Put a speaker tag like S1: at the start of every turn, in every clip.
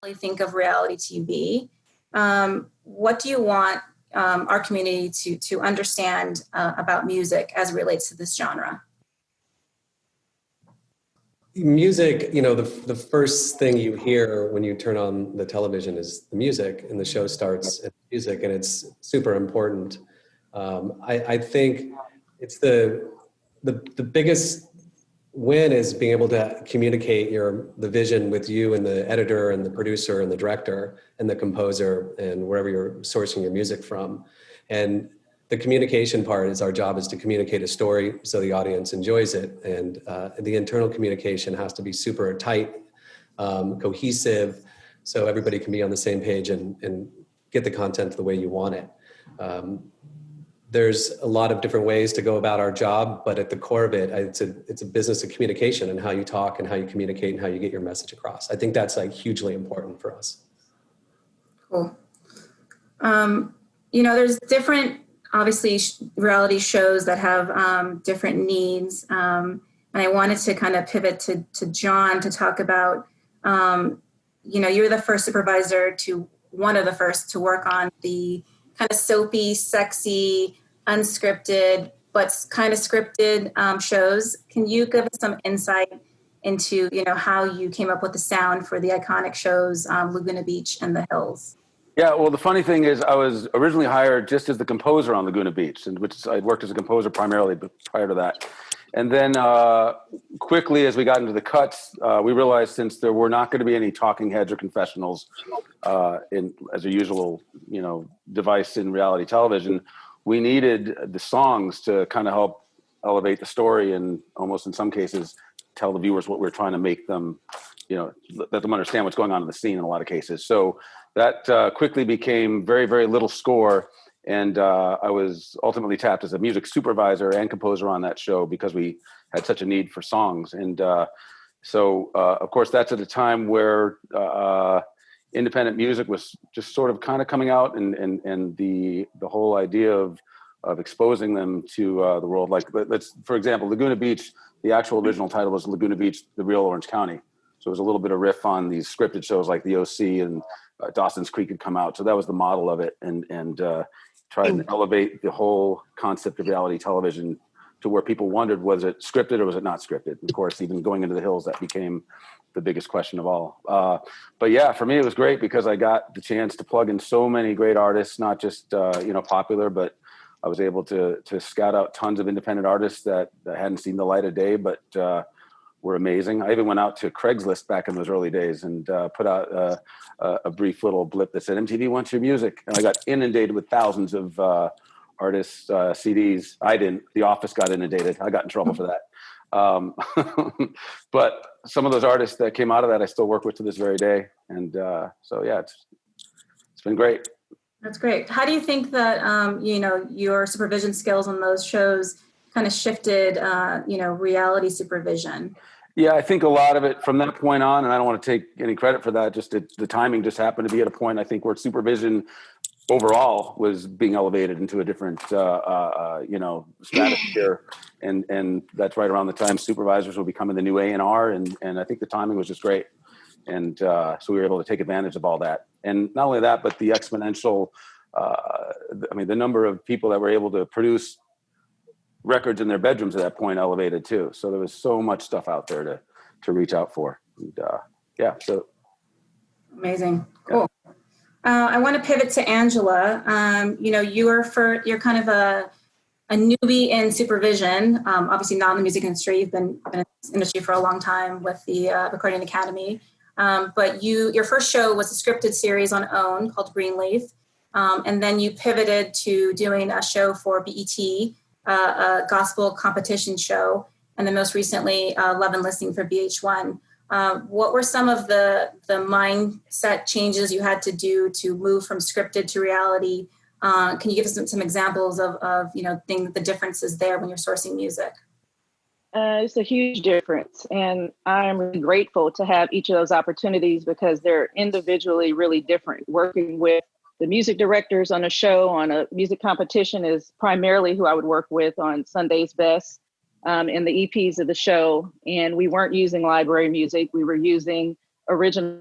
S1: really think of reality TV. What do you want our community to understand about music as it relates to this genre?
S2: Music, the first thing you hear when you turn on the television is the music, and the show starts at music, and it's super important. I think it's the biggest win is being able to communicate the vision with you and the editor and the producer and the director and the composer and wherever you're sourcing your music from. And the communication part is our job is to communicate a story so the audience enjoys it. And the internal communication has to be super tight, cohesive, so everybody can be on the same page and get the content the way you want it. There's a lot of different ways to go about our job, but at the core of it, it's a business of communication and how you talk and how you communicate and how you get your message across. I think that's hugely important for us.
S1: Cool. There's different, obviously, reality shows that have different needs. And I wanted to kind of pivot to John to talk about, you're the first supervisor one of the first to work on the kind of soapy, sexy, unscripted, but kind of scripted shows. Can you give us some insight into, how you came up with the sound for the iconic shows Laguna Beach and The Hills?
S3: Yeah, well, the funny thing is I was originally hired just as the composer on Laguna Beach, which I worked as a composer primarily prior to that. And then quickly, as we got into the cuts, we realized since there were not going to be any talking heads or confessionals as a usual, device in reality television, we needed the songs to kind of help elevate the story and almost in some cases tell the viewers what we're trying to make them, let them understand what's going on in the scene in a lot of cases. So that quickly became very, very little score. And I was ultimately tapped as a music supervisor and composer on that show because we had such a need for songs. And so, of course, that's at a time where independent music was just sort of kind of coming out, and the whole idea of exposing them to the world. Like, let's, for example, Laguna Beach, the actual original title was Laguna Beach, the Real Orange County. So it was a little bit of riff on these scripted shows like The OC and Dawson's Creek had come out. So that was the model of it, and tried to elevate the whole concept of reality television to where people wondered, was it scripted or was it not scripted? And of course, even going into The Hills, that became the biggest question of all. But yeah, for me, it was great because I got the chance to plug in so many great artists, not just, popular, but I was able to scout out tons of independent artists that hadn't seen the light of day, but were amazing. I even went out to Craigslist back in those early days and put out a brief little blip that said, MTV wants your music. And I got inundated with thousands of artists' CDs. I didn't. The Office got inundated. I got in trouble for that. But some of those artists that came out of that, I still work with to this very day. And so, yeah, it's been great.
S1: That's great. How do you think that, your supervision skills on those shows kind of shifted, reality supervision?
S3: Yeah, I think a lot of it from that point on, and I don't want to take any credit for that, just the timing just happened to be at a point, I think, where supervision overall was being elevated into a different, stratosphere. And that's right around the time supervisors were becoming the new A&R. And I think the timing was just great. And so we were able to take advantage of all that. And not only that, but the exponential, the number of people that were able to produce records in their bedrooms at that point elevated too. So there was so much stuff out there to reach out for. And so.
S1: Amazing. Cool. Yeah. I want to pivot to Angela. You're kind of a newbie in supervision, obviously not in the music industry. You've been in this industry for a long time with the Recording Academy. But your first show was a scripted series on OWN called Greenleaf. And then you pivoted to doing a show for BET, a gospel competition show. And then most recently, Love and Listening for VH1. What were some of the mindset changes you had to do to move from scripted to reality? Can you give us some examples of the differences there when you're sourcing music?
S4: It's a huge difference. And I'm really grateful to have each of those opportunities because they're individually really different. Working with the music directors on a show, on a music competition is primarily who I would work with on Sunday's Best and the EPs of the show. And we weren't using library music. We were using original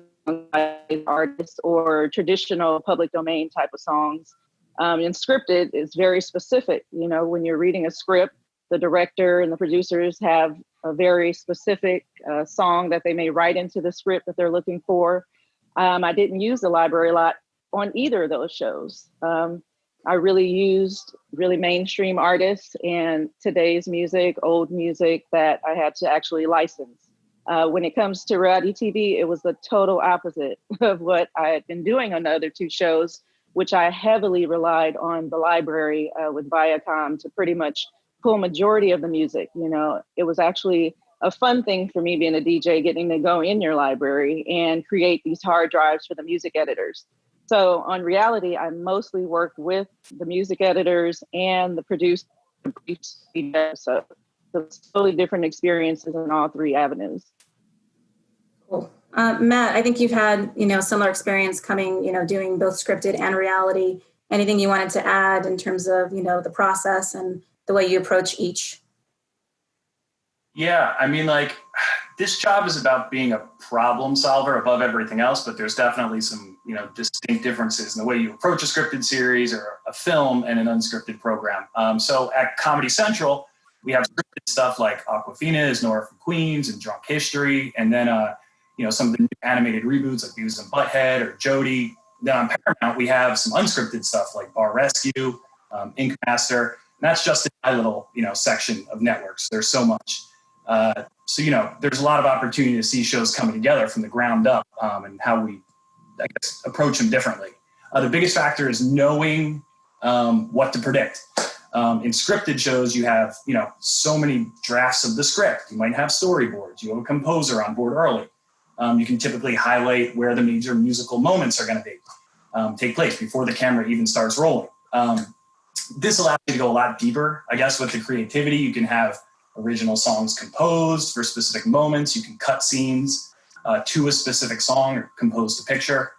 S4: by artists or traditional public domain type of songs. And scripted is very specific. You know, when you're reading a script, the director and the producers have a very specific song that they may write into the script that they're looking for. I didn't use the library a lot on either of those shows. I really used really mainstream artists and today's music, old music that I had to actually license. When it comes to reality TV, it was the total opposite of what I had been doing on the other two shows, which I heavily relied on the library with Viacom to pretty much pull majority of the music. You know, it was actually a fun thing for me being a DJ, getting to go in your library and create these hard drives for the music editors. So on reality, I mostly worked with the music editors and the producers. So it's totally different experiences in all three avenues.
S1: Cool. Matt, I think you've had, similar experience coming, doing both scripted and reality. Anything you wanted to add in terms of, the process and the way you approach each?
S5: Yeah, I mean, this job is about being a problem solver above everything else, but there's definitely some, distinct differences in the way you approach a scripted series or a film and an unscripted program. So at Comedy Central, we have scripted stuff like Awkwafina's Nora from Queens and Drunk History, and then, some of the new animated reboots like Beavis and Butthead or Jody. Then on Paramount, we have some unscripted stuff like Bar Rescue, Ink Master, and that's just in my little, section of networks. There's so much. So, there's a lot of opportunity to see shows coming together from the ground up and how we, approach them differently. The biggest factor is knowing what to predict. In scripted shows, you have, so many drafts of the script. You might have storyboards. You have a composer on board early. You can typically highlight where the major musical moments are going to take place before the camera even starts rolling. This allows you to go a lot deeper, with the creativity. You can have original songs composed for specific moments. You can cut scenes to a specific song or compose the picture.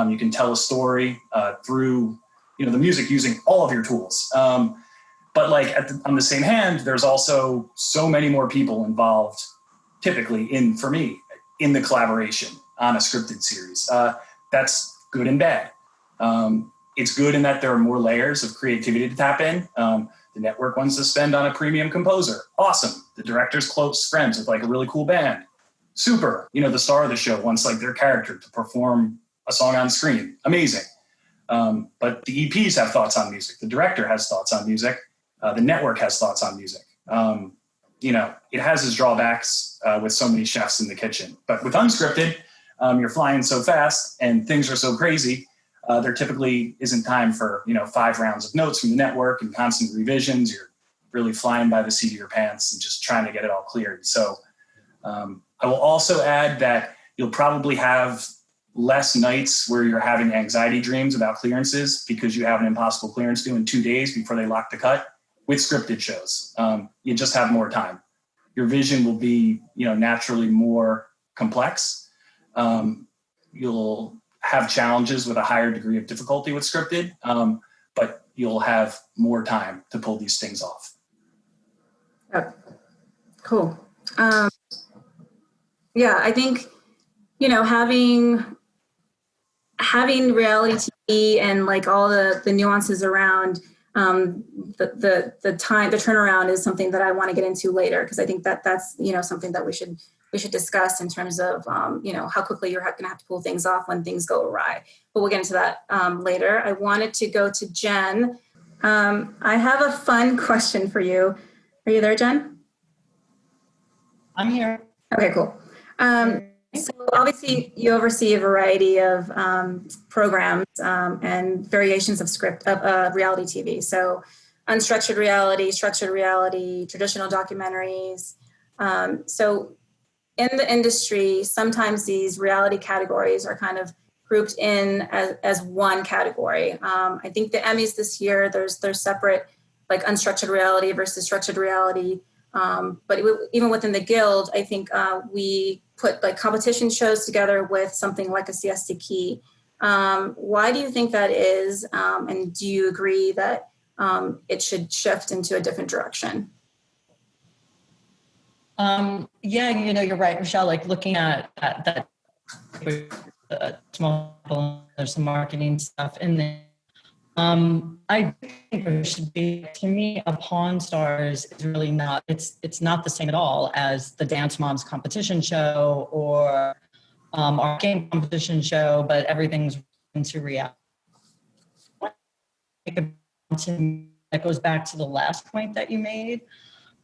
S5: You can tell a story through, the music using all of your tools. But on the same hand, there's also so many more people involved, typically for me, in the collaboration on a scripted series. That's good and bad. It's good in that there are more layers of creativity to tap in. The network wants to spend on a premium composer. Awesome. The director's close friends with a really cool band. Super. The star of the show wants their character to perform a song on screen. Amazing. But the EPs have thoughts on music. The director has thoughts on music. The network has thoughts on music. It has its drawbacks with so many chefs in the kitchen. But with unscripted, you're flying so fast and things are so crazy. There typically isn't time for, 5 rounds of notes from the network and constant revisions. You're really flying by the seat of your pants and just trying to get it all cleared. So I will also add that you'll probably have less nights where you're having anxiety dreams about clearances because you have an impossible clearance due in 2 days before they lock the cut with scripted shows. You just have more time. Your vision will be, naturally more complex. You'll have challenges with a higher degree of difficulty with scripted, but you'll have more time to pull these things off.
S1: Oh, cool. Yeah, I think, having reality TV and all the nuances around the time, the turnaround is something that I want to get into later, because I think that's something that we should discuss in terms of how quickly you're going to have to pull things off when things go awry. But we'll get into that later. I wanted to go to Jen. I have a fun question for you. Are you there, Jen?
S6: I'm here.
S1: Okay, cool. So obviously you oversee a variety of programs and variations of reality TV. So unstructured reality, structured reality, traditional documentaries. So in the industry, sometimes these reality categories are kind of grouped in as one category. I think the Emmys this year, there's separate unstructured reality versus structured reality. But even within the guild, I think we put competition shows together with something like a Siesta Key. Why do you think that is? And do you agree that it should shift into a different direction?
S6: Yeah, you're right, Rochelle, looking at that small, there's some marketing stuff in there. I think there should be, to me, a Pawn Stars is really not, it's not the same at all as the Dance Moms competition show or our game competition show, but everything's into reality. That goes back to the last point that you made.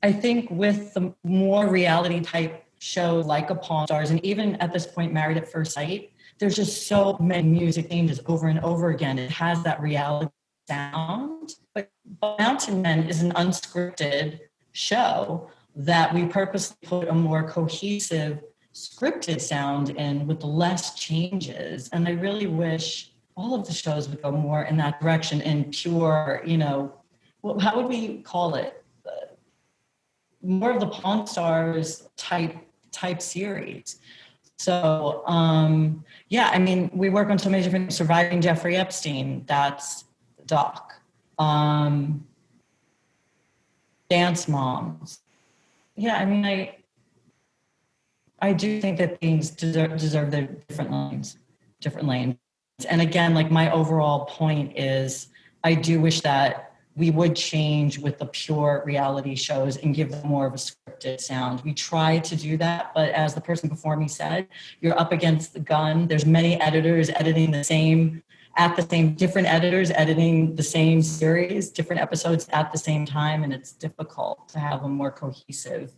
S6: I think with the more reality type shows like a Pawn Stars, and even at this point, Married at First Sight, there's just so many music changes over and over again. It has that reality sound. But Mountain Men is an unscripted show that we purposely put a more cohesive scripted sound in with less changes. And I really wish all of the shows would go more in that direction, in pure, how would we call it? More of the Pawn Stars type series. So, we work on so many different, Surviving Jeffrey Epstein, that's the doc. Dance Moms. Yeah, I do think that things deserve their different lanes. And again, like my overall point is, I do wish that we would change with the pure reality shows and give them more of a scripted sound. We try to do that, but as the person before me said, you're up against the gun. There's many editors editing different editors editing the same series, different episodes at the same time, and it's difficult to have a more cohesive,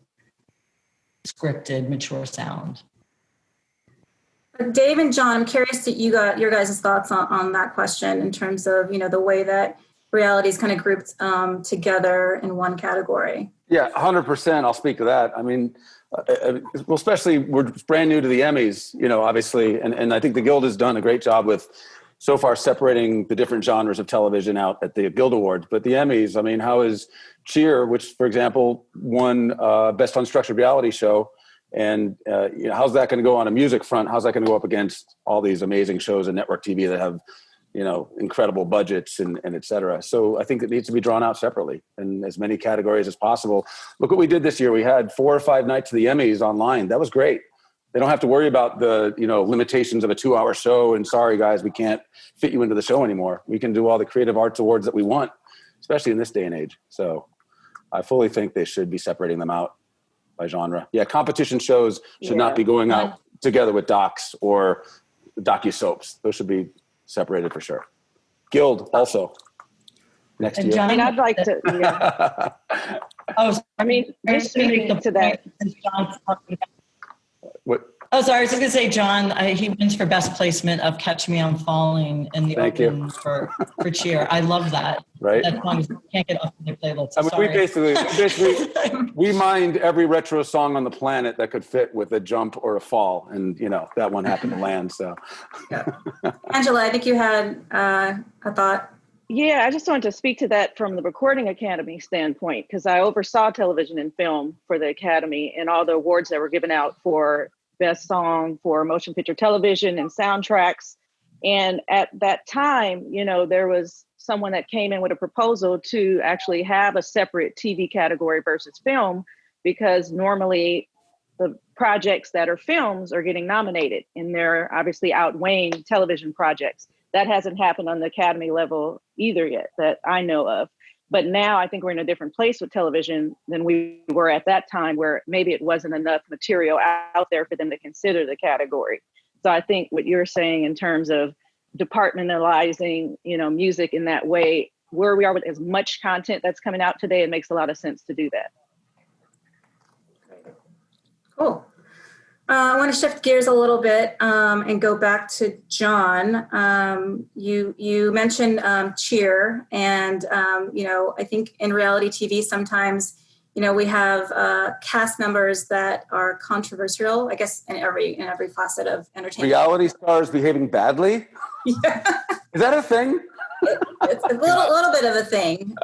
S6: scripted, mature sound.
S1: Dave and John, I'm curious that you got your guys' thoughts on that question in terms of, the way that reality is kind of grouped together in one category.
S3: Yeah, 100%. I'll speak to that. Well, especially we're brand new to the Emmys, obviously, and I think the Guild has done a great job with so far separating the different genres of television out at the Guild Awards. But the Emmys, how is Cheer, which, for example, won Best Unstructured Reality Show, and how's that going to go on a music front? How's that going to go up against all these amazing shows on network TV that have incredible budgets and et cetera. So I think it needs to be drawn out separately in as many categories as possible. Look what we did this year. We had 4 or 5 nights of the Emmys online. That was great. They don't have to worry about the, limitations of a 2-hour show. And sorry, guys, we can't fit you into the show anymore. We can do all the creative arts awards that we want, especially in this day and age. So I fully think they should be separating them out by genre. Yeah, competition shows should not be going out together with docs or docu-soaps. Those should be separated for sure. Guild also next year.
S4: John, I'd like to. Yeah. Just speaking to that.
S3: What?
S6: Oh, sorry. I was just going to say, John, he wins for best placement of "Catch Me I'm Falling" in the open for Cheer. I love that.
S3: Right.
S6: That song can't get off the playlist.
S3: We basically we mined every retro song on the planet that could fit with a jump or a fall, and that one happened to land. So,
S1: yeah. Angela, I think you had a thought.
S4: Yeah, I just wanted to speak to that from the Recording Academy standpoint, because I oversaw television and film for the Academy and all the awards that were given out for Best Song for Motion Picture Television and soundtracks. And at that time, there was someone that came in with a proposal to actually have a separate TV category versus film, because normally the projects that are films are getting nominated and they're obviously outweighing television projects. That hasn't happened on the Academy level either yet that I know of. But now I think we're in a different place with television than we were at that time, where maybe it wasn't enough material out there for them to consider the category. So I think what you're saying in terms of departmentalizing, music in that way, where we are with as much content that's coming out today, it makes a lot of sense to do that.
S1: Cool. I want to shift gears a little bit and go back to John. You mentioned Cheer, and I think in reality TV sometimes we have cast members that are controversial. I guess in every facet of entertainment.
S3: Reality stars behaving badly.
S1: Yeah.
S3: Is that a thing?
S1: It's a little bit of a thing.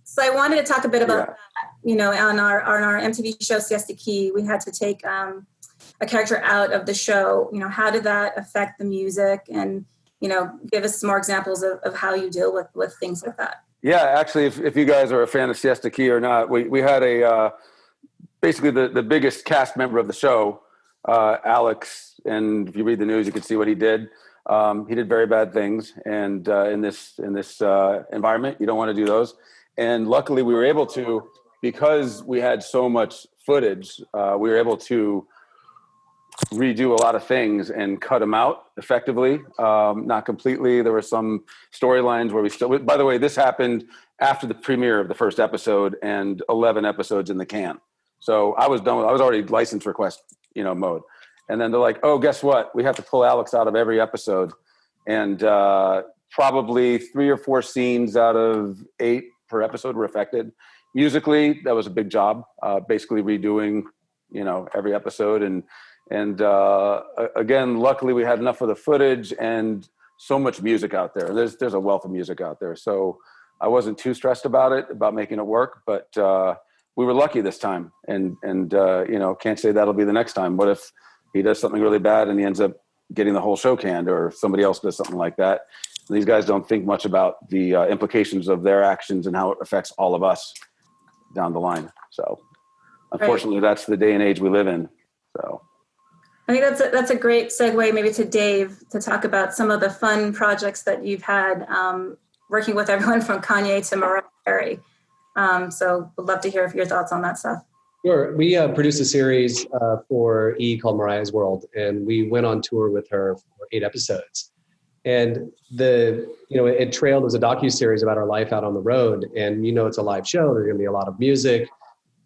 S1: So I wanted to talk a bit about that. On our MTV show Siesta Key, we had to take a character out of the show. How did that affect the music? And give us some more examples of how you deal with things like that.
S3: Yeah, actually, if you guys are a fan of Siesta Key or not, we had basically the biggest cast member of the show Alex, and if you read the news, you can see what he did. He did very bad things, and in this environment, you don't want to do those. And luckily, we were able to, because we had so much footage, we were able to redo a lot of things and cut them out effectively. Not completely. There were some storylines where we still, by the way, this happened after the premiere of the first episode and 11 episodes in the can. So I was done with, I was already license request, mode. And then they're like, oh, guess what? We have to pull Alex out of every episode. And probably 3 or 4 scenes out of 8 per episode were affected. Musically, that was a big job, basically redoing, every episode. And again, luckily we had enough of the footage and so much music out there. There's a wealth of music out there. So I wasn't too stressed about it, about making it work, but we were lucky this time. And can't say that'll be the next time. What if he does something really bad and he ends up getting the whole show canned, or somebody else does something like that? And these guys don't think much about the implications of their actions and how it affects all of us down the line. So unfortunately, That's the day and age we live in. So
S1: I think that's a great segue maybe to Dave to talk about some of the fun projects that you've had working with everyone from Kanye to Mariah Carey. So would love to hear your thoughts on that stuff.
S2: Sure. We produced a series for E! Called Mariah's World, and we went on tour with her for 8 episodes. And it trailed as a docuseries about our life out on the road. And it's a live show. There's going to be a lot of music.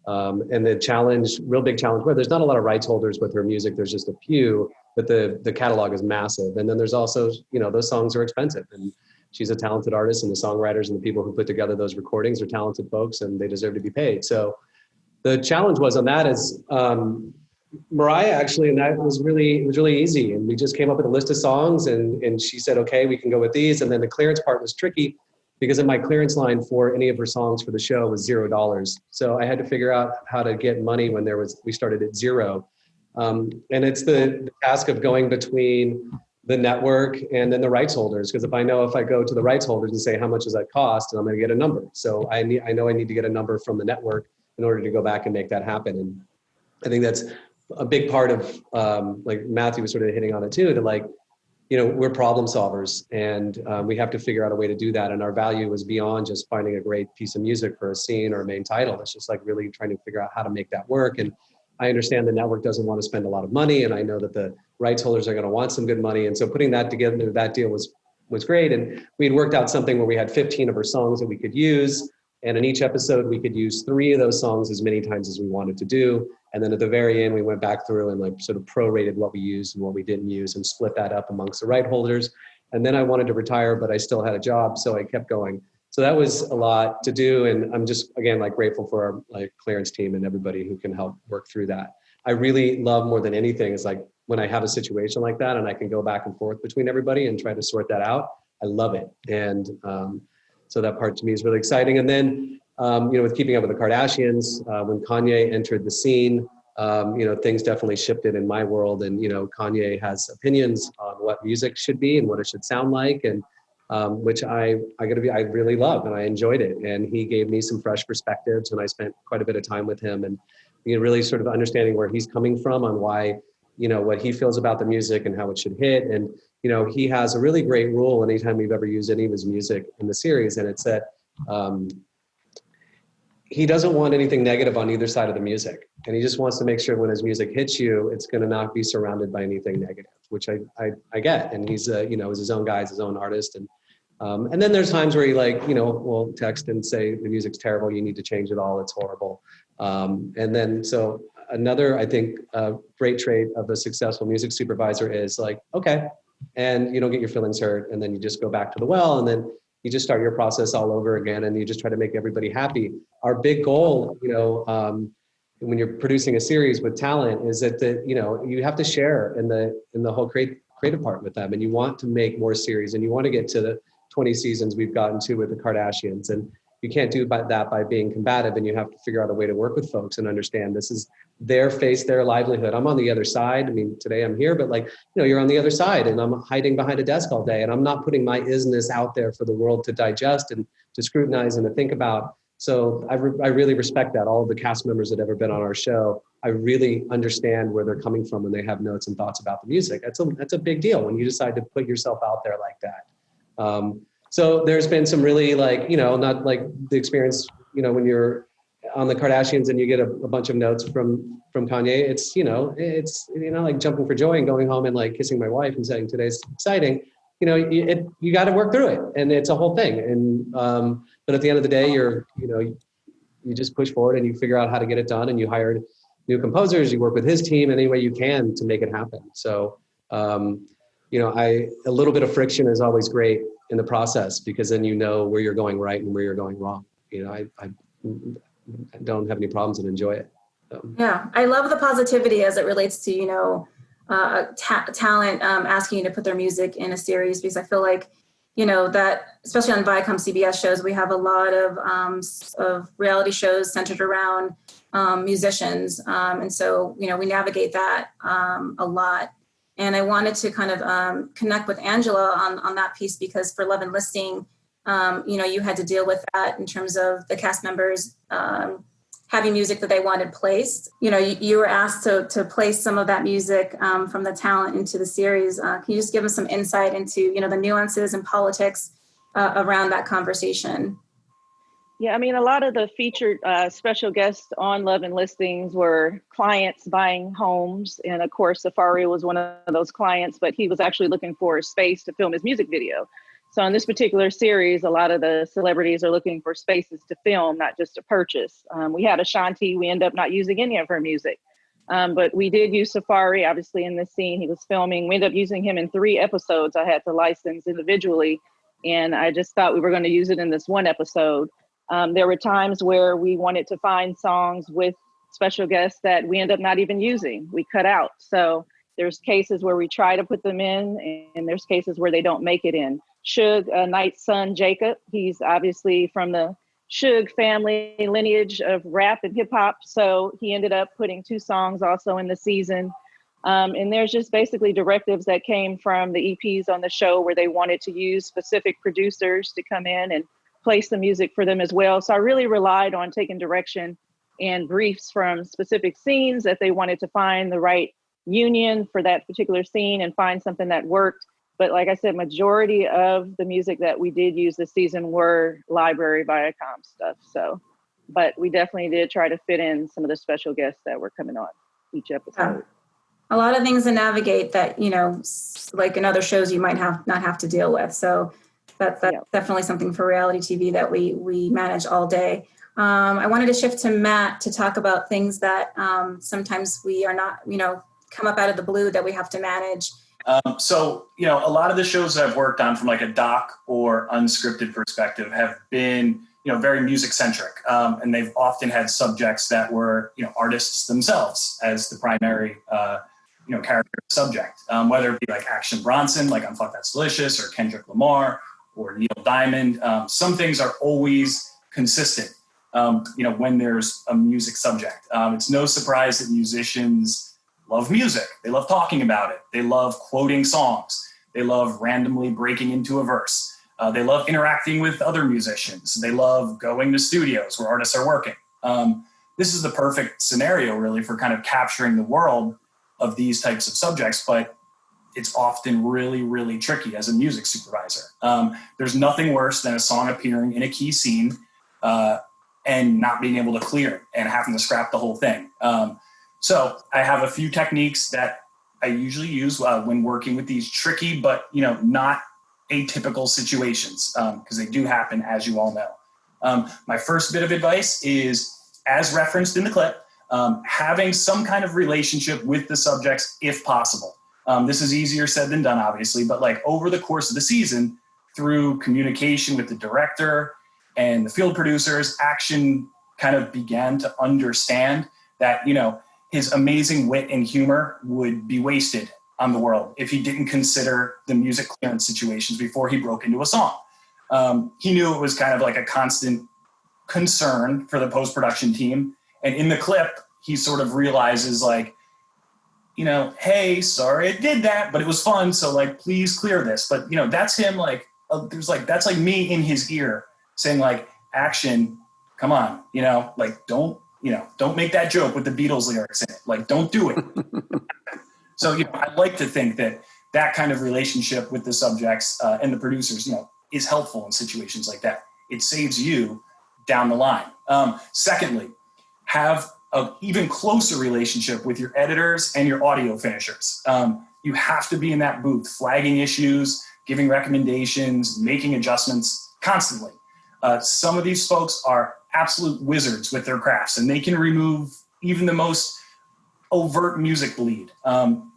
S2: And the real big challenge, where there's not a lot of rights holders with her music, there's just a few, but the catalog is massive. And then there's also, those songs are expensive, and she's a talented artist, and the songwriters and the people who put together those recordings are talented folks, and they deserve to be paid. So the challenge was on that is Mariah actually, and that was really easy. And we just came up with a list of songs, and she said, okay, we can go with these. And then the clearance part was tricky, because in my clearance line for any of her songs for the show was $0. So I had to figure out how to get money when we started at 0. And it's the task of going between the network and then the rights holders. Because if I go to the rights holders and say, how much does that cost? And I'm going to get a number. So I know I need to get a number from the network in order to go back and make that happen. And I think that's a big part of, like Matthew was sort of hitting on it too, we're problem solvers, and we have to figure out a way to do that. And our value was beyond just finding a great piece of music for a scene or a main title. It's just like really trying to figure out how to make that work. And I understand the network doesn't want to spend a lot of money, and I know that the rights holders are going to want some good money. And so putting that together, that deal was great. And we'd worked out something where we had 15 of her songs that we could use. And in each episode, we could use 3 of those songs as many times as we wanted to do. And then at the very end, we went back through and sort of prorated what we used and what we didn't use and split that up amongst the right holders. And then I wanted to retire, but I still had a job, so I kept going. So that was a lot to do. And I'm just, again, grateful for our clearance team and everybody who can help work through that. I really love more than anything is when I have a situation like that and I can go back and forth between everybody and try to sort that out. I love it. And so that part to me is really exciting. And then, with Keeping Up with the Kardashians, when Kanye entered the scene, things definitely shifted in my world. And, Kanye has opinions on what music should be and what it should sound like. And which I really love, and I enjoyed it. And he gave me some fresh perspectives, and I spent quite a bit of time with him and really sort of understanding where he's coming from on why, what he feels about the music and how it should hit. And, he has a really great rule anytime we've ever used any of his music in the series. And it's that he doesn't want anything negative on either side of the music. And he just wants to make sure when his music hits you, it's going to not be surrounded by anything negative, which I get. And he's, is his own guy, he's his own artist. And then there's times where he will text and say, the music's terrible, you need to change it all, it's horrible. And then, so another, I think, great trait of a successful music supervisor is okay, and you don't get your feelings hurt, and then you just go back to the well, and then you just start your process all over again, and you just try to make everybody happy. Our big goal, when you're producing a series with talent, is that you have to share in the whole creative part with them, and you want to make more series, and you want to get to the 20 seasons we've gotten to with the Kardashians, and you can't do that by being combative, and you have to figure out a way to work with folks and understand this is their face, their livelihood. I'm on the other side. I mean, today I'm here, but you're on the other side, and I'm hiding behind a desk all day, and I'm not putting my isness out there for the world to digest and to scrutinize and to think about. So I really respect that. All of the cast members that have ever been on our show I really understand where they're coming from when they have notes and thoughts about the music. That's a big deal when you decide to put yourself out there like that. So there's been some really like, not like the experience, when you're on the Kardashians and you get a bunch of notes from Kanye. It's, it's like jumping for joy and going home and like kissing my wife and saying today's exciting. You got to work through it, and it's a whole thing. And but at the end of the day, you just push forward and you figure out how to get it done. And you hired new composers. You work with his team any way you can to make it happen. So a little bit of friction is always great in the process, because then you know where you're going right and where you're going wrong. I don't have any problems and enjoy it.
S1: Yeah, I love the positivity as it relates to talent asking you to put their music in a series, because I feel like that, especially on ViacomCBS shows, we have a lot of reality shows centered around musicians, and so we navigate that a lot. And I wanted to kind of connect with Angela on that piece, because for Love and Listing, you had to deal with that in terms of the cast members having music that they wanted placed. You were asked to place some of that music from the talent into the series. Can you just give us some insight into, the nuances and politics around that conversation?
S4: Yeah, I mean, a lot of the featured special guests on Love and Listings were clients buying homes. And of course, Safari was one of those clients, but he was actually looking for a space to film his music video. So in this particular series, a lot of the celebrities are looking for spaces to film, not just to purchase. We had Ashanti. We ended up not using any of her music, but we did use Safari, obviously, in this scene. He was filming. We ended up using him in 3 episodes. I had to license individually, and I just thought we were going to use it in this one episode. There were times where we wanted to find songs with special guests that we end up not even using. We cut out. So there's cases where we try to put them in, and there's cases where they don't make it in. Suge Knight's son, Jacob, he's obviously from the Suge family lineage of rap and hip hop. So he ended up putting 2 songs also in the season. And there's just basically directives that came from the EPs on the show where they wanted to use specific producers to come in and place the music for them as well. So I really relied on taking direction and briefs from specific scenes that they wanted to find the right union for that particular scene and find something that worked. But like I said, majority of the music that we did use this season were library Viacom stuff. So, but we definitely did try to fit in some of the special guests that were coming on each episode.
S1: A lot of things to navigate that, like in other shows you might not have to deal with. So that's definitely something for reality TV that we manage all day. I wanted to shift to Matt to talk about things that sometimes we are not, come up out of the blue that we have to manage.
S5: So, a lot of the shows that I've worked on from like a doc or unscripted perspective have been, very music centric. And they've often had subjects that were, artists themselves as the primary, character subject, whether it be like Action Bronson, like on Fuck That's Delicious, or Kendrick Lamar or Neil Diamond. Some things are always consistent, when there's a music subject. It's no surprise that musicians love music. They love talking about it. They love quoting songs. They love randomly breaking into a verse. They love interacting with other musicians. They love going to studios where artists are working. This is the perfect scenario, really, for kind of capturing the world of these types of subjects, but it's often really, really tricky as a music supervisor. There's nothing worse than a song appearing in a key scene and not being able to clear and having to scrap the whole thing. So I have a few techniques that I usually use when working with these tricky, but not atypical situations, because they do happen, as you all know. My first bit of advice is, as referenced in the clip, having some kind of relationship with the subjects if possible. This is easier said than done, obviously, but like over the course of the season, through communication with the director and the field producers, Action kind of began to understand that, his amazing wit and humor would be wasted on the world if he didn't consider the music clearance situations before he broke into a song. He knew it was kind of like a constant concern for the post-production team. And in the clip, he sort of realizes like, hey, sorry I did that, but it was fun. So like, please clear this. But, that's him like, that's like me in his ear saying like, Action, come on, like don't don't make that joke with the Beatles lyrics in it. Like, don't do it. So, I like to think that kind of relationship with the subjects and the producers, is helpful in situations like that. It saves you down the line. Secondly, have an even closer relationship with your editors and your audio finishers. You have to be in that booth, flagging issues, giving recommendations, making adjustments constantly. Some of these folks are absolute wizards with their crafts, and they can remove even the most overt music bleed.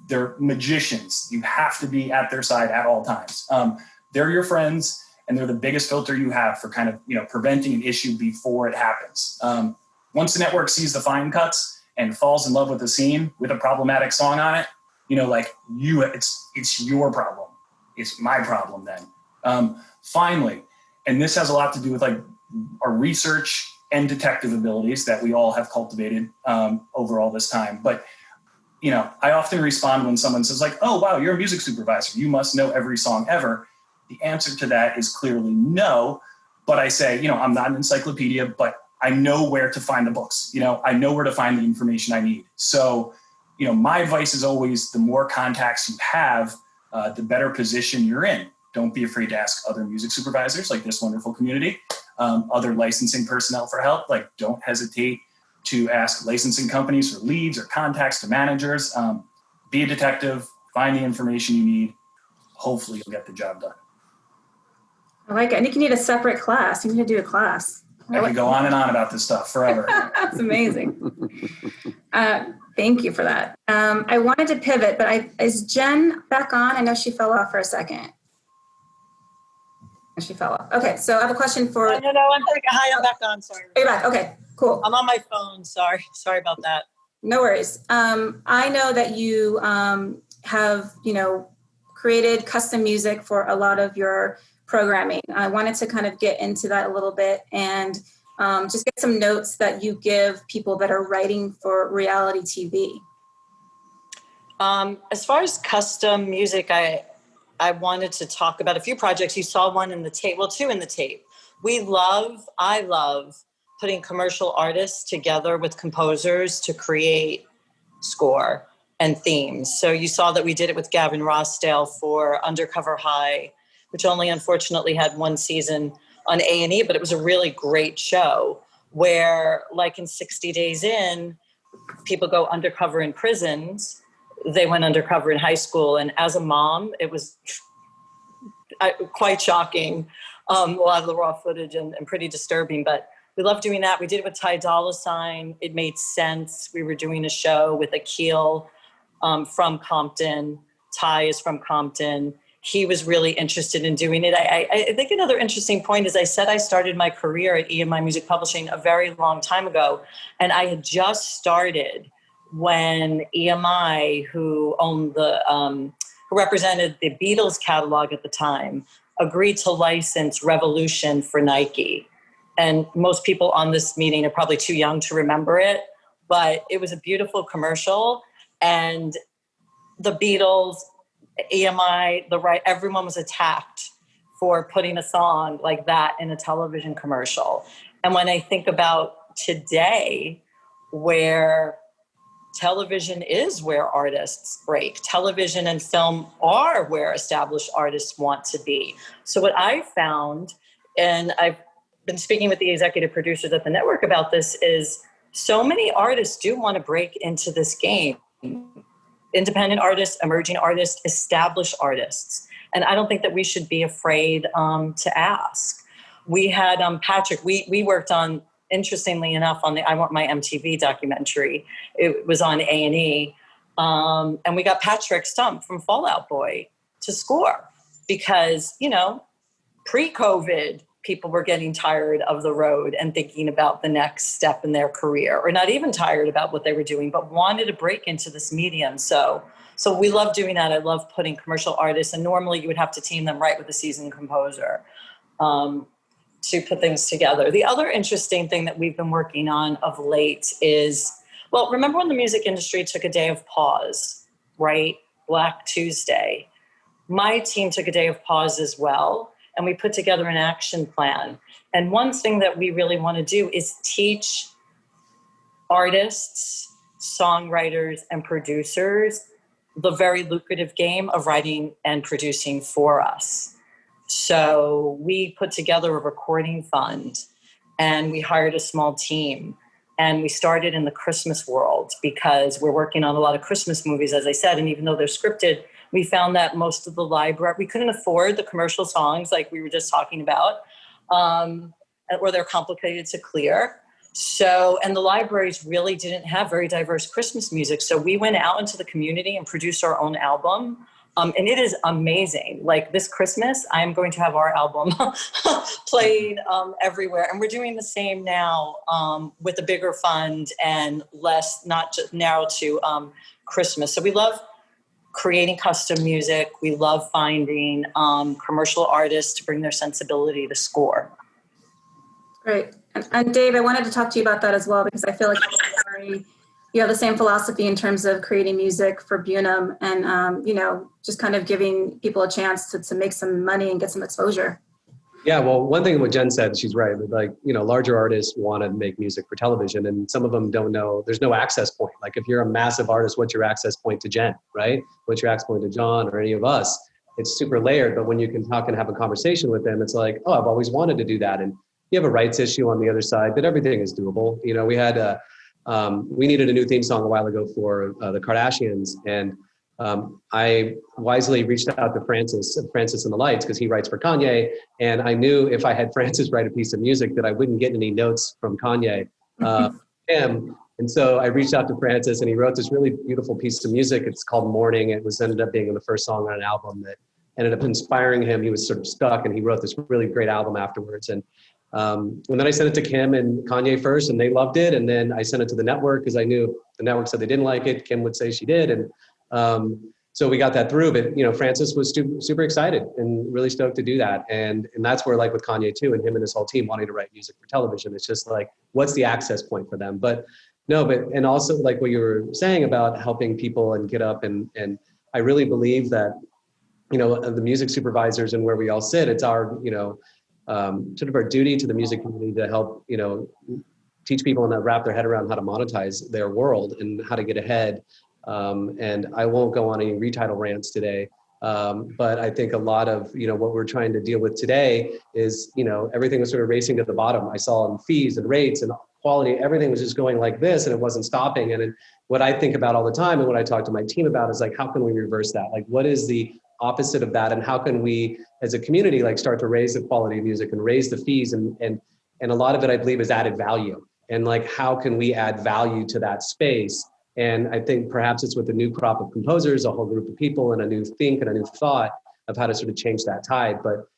S5: They're magicians. You have to be at their side at all times. They're your friends, and they're the biggest filter you have for kind of, preventing an issue before it happens. Once the network sees the fine cuts and falls in love with a scene with a problematic song on it, it's your problem. It's my problem then. Finally, and this has a lot to do with like our research and detective abilities that we all have cultivated over all this time. But, I often respond when someone says like, oh, wow, you're a music supervisor. You must know every song ever. The answer to that is clearly no. But I say, I'm not an encyclopedia, but I know where to find the books. I know where to find the information I need. So, my advice is always the more contacts you have, the better position you're in. Don't be afraid to ask other music supervisors like this wonderful community, other licensing personnel for help. Like, don't hesitate to ask licensing companies for leads or contacts to managers. Be a detective, find the information you need. Hopefully you'll get the job done.
S1: I like it. I think you need a separate class. You need to do a class.
S5: I could go on and on about this stuff forever.
S1: That's amazing. Thank you for that. I wanted to pivot, but is Jen back on? I know she fell off for a second. She fell off. Okay, so I have a question for...
S7: No, I'm back. Hi, I'm back on. Sorry.
S1: Are you back? Okay, cool.
S7: I'm on my phone. Sorry about that.
S1: No worries. I know that you have, created custom music for a lot of your programming. I wanted to kind of get into that a little bit and just get some notes that you give people that are writing for reality TV.
S7: As far as custom music, I wanted to talk about a few projects. You saw one in the tape, well, two in the tape. I love putting commercial artists together with composers to create score and themes. So you saw that we did it with Gavin Rossdale for Undercover High, which only unfortunately had one season on A&E, but it was a really great show where, like in 60 Days In, people go undercover in prisons. They went undercover in high school. And as a mom, it was quite shocking, a lot of the raw footage and pretty disturbing, but we love doing that. We did it with Ty Dolla $ign. It made sense. We were doing a show with Akil from Compton. Ty is from Compton. He was really interested in doing it. I think another interesting point is I said I started my career at EMI Music Publishing a very long time ago, and I had just started when EMI, who owned who represented the Beatles catalog at the time, agreed to license Revolution for Nike. And most people on this meeting are probably too young to remember it, but it was a beautiful commercial. And the Beatles, EMI, everyone was attacked for putting a song like that in a television commercial. And when I think about today, where television is where artists break, television and film are where established artists want to be. So what I found, and I've been speaking with the executive producers at the network about this, is so many artists do want to break into this game. Independent artists, emerging artists, established artists. And I don't think that we should be afraid to ask. We had Patrick, we worked on, interestingly enough, on the I Want My MTV documentary. It was on A&E. And we got Patrick Stump from Fall Out Boy to score because, pre-COVID, people were getting tired of the road and thinking about the next step in their career, or not even tired about what they were doing, but wanted to break into this medium. So we love doing that. I love putting commercial artists, and normally you would have to team them right with a seasoned composer to put things together. The other interesting thing that we've been working on of late is, well, remember when the music industry took a day of pause, right? Black Tuesday. My team took a day of pause as well. And we put together an action plan. And one thing that we really want to do is teach artists, songwriters, and producers the very lucrative game of writing and producing for us. So we put together a recording fund and we hired a small team. And we started in the Christmas world because we're working on a lot of Christmas movies, as I said. And even though they're scripted, we found that most of the library, we couldn't afford the commercial songs like we were just talking about, or they're complicated to clear. So, and the libraries really didn't have very diverse Christmas music. So we went out into the community and produced our own album. And it is amazing. Like this Christmas, I'm going to have our album played everywhere. And we're doing the same now with a bigger fund and less, not just narrow to Christmas. So we love creating custom music. We love finding commercial artists to bring their sensibility to score.
S1: Great. And Dave, I wanted to talk to you about that as well, because I feel like you have the same philosophy in terms of creating music for Bunim and, just kind of giving people a chance to make some money and get some exposure.
S2: Yeah, well, one thing what Jen said, she's right. Like, larger artists want to make music for television, and some of them don't know, there's no access point. Like if you're a massive artist, what's your access point to Jen, right? What's your access point to John or any of us? It's super layered, but when you can talk and have a conversation with them, it's like, oh, I've always wanted to do that. And you have a rights issue on the other side, but everything is doable. We had we needed a new theme song a while ago for the Kardashians, and I wisely reached out to Francis and the Lights, because he writes for Kanye, and I knew if I had Francis write a piece of music that I wouldn't get any notes from Kanye. Him. And so I reached out to Francis, and he wrote this really beautiful piece of music. It's called Morning. It ended up being the first song on an album that ended up inspiring him. He was sort of stuck, and he wrote this really great album afterwards. And then I sent it to Kim and Kanye first, and they loved it. And then I sent it to the network because I knew the network said they didn't like it. Kim would say she did. And so we got that through. But, Francis was super excited and really stoked to do that. And that's where, like with Kanye too, and him and his whole team wanting to write music for television, it's just like, what's the access point for them? And also like what you were saying about helping people and get up. And I really believe that, the music supervisors and where we all sit, it's our, sort of our duty to the music community to help, teach people and wrap their head around how to monetize their world and how to get ahead. And I won't go on any retitle rants today, but I think a lot of, what we're trying to deal with today is, everything was sort of racing to the bottom. I saw in fees and rates and quality, everything was just going like this and it wasn't stopping. And what I think about all the time and what I talk to my team about is like, how can we reverse that? Like, what is the opposite of that, and how can we as a community like start to raise the quality of music and raise the fees, and a lot of it I believe is added value, and like how can we add value to that space. And I think perhaps it's with a new crop of composers, a whole group of people, and a new think and a new thought of how to sort of change that tide. But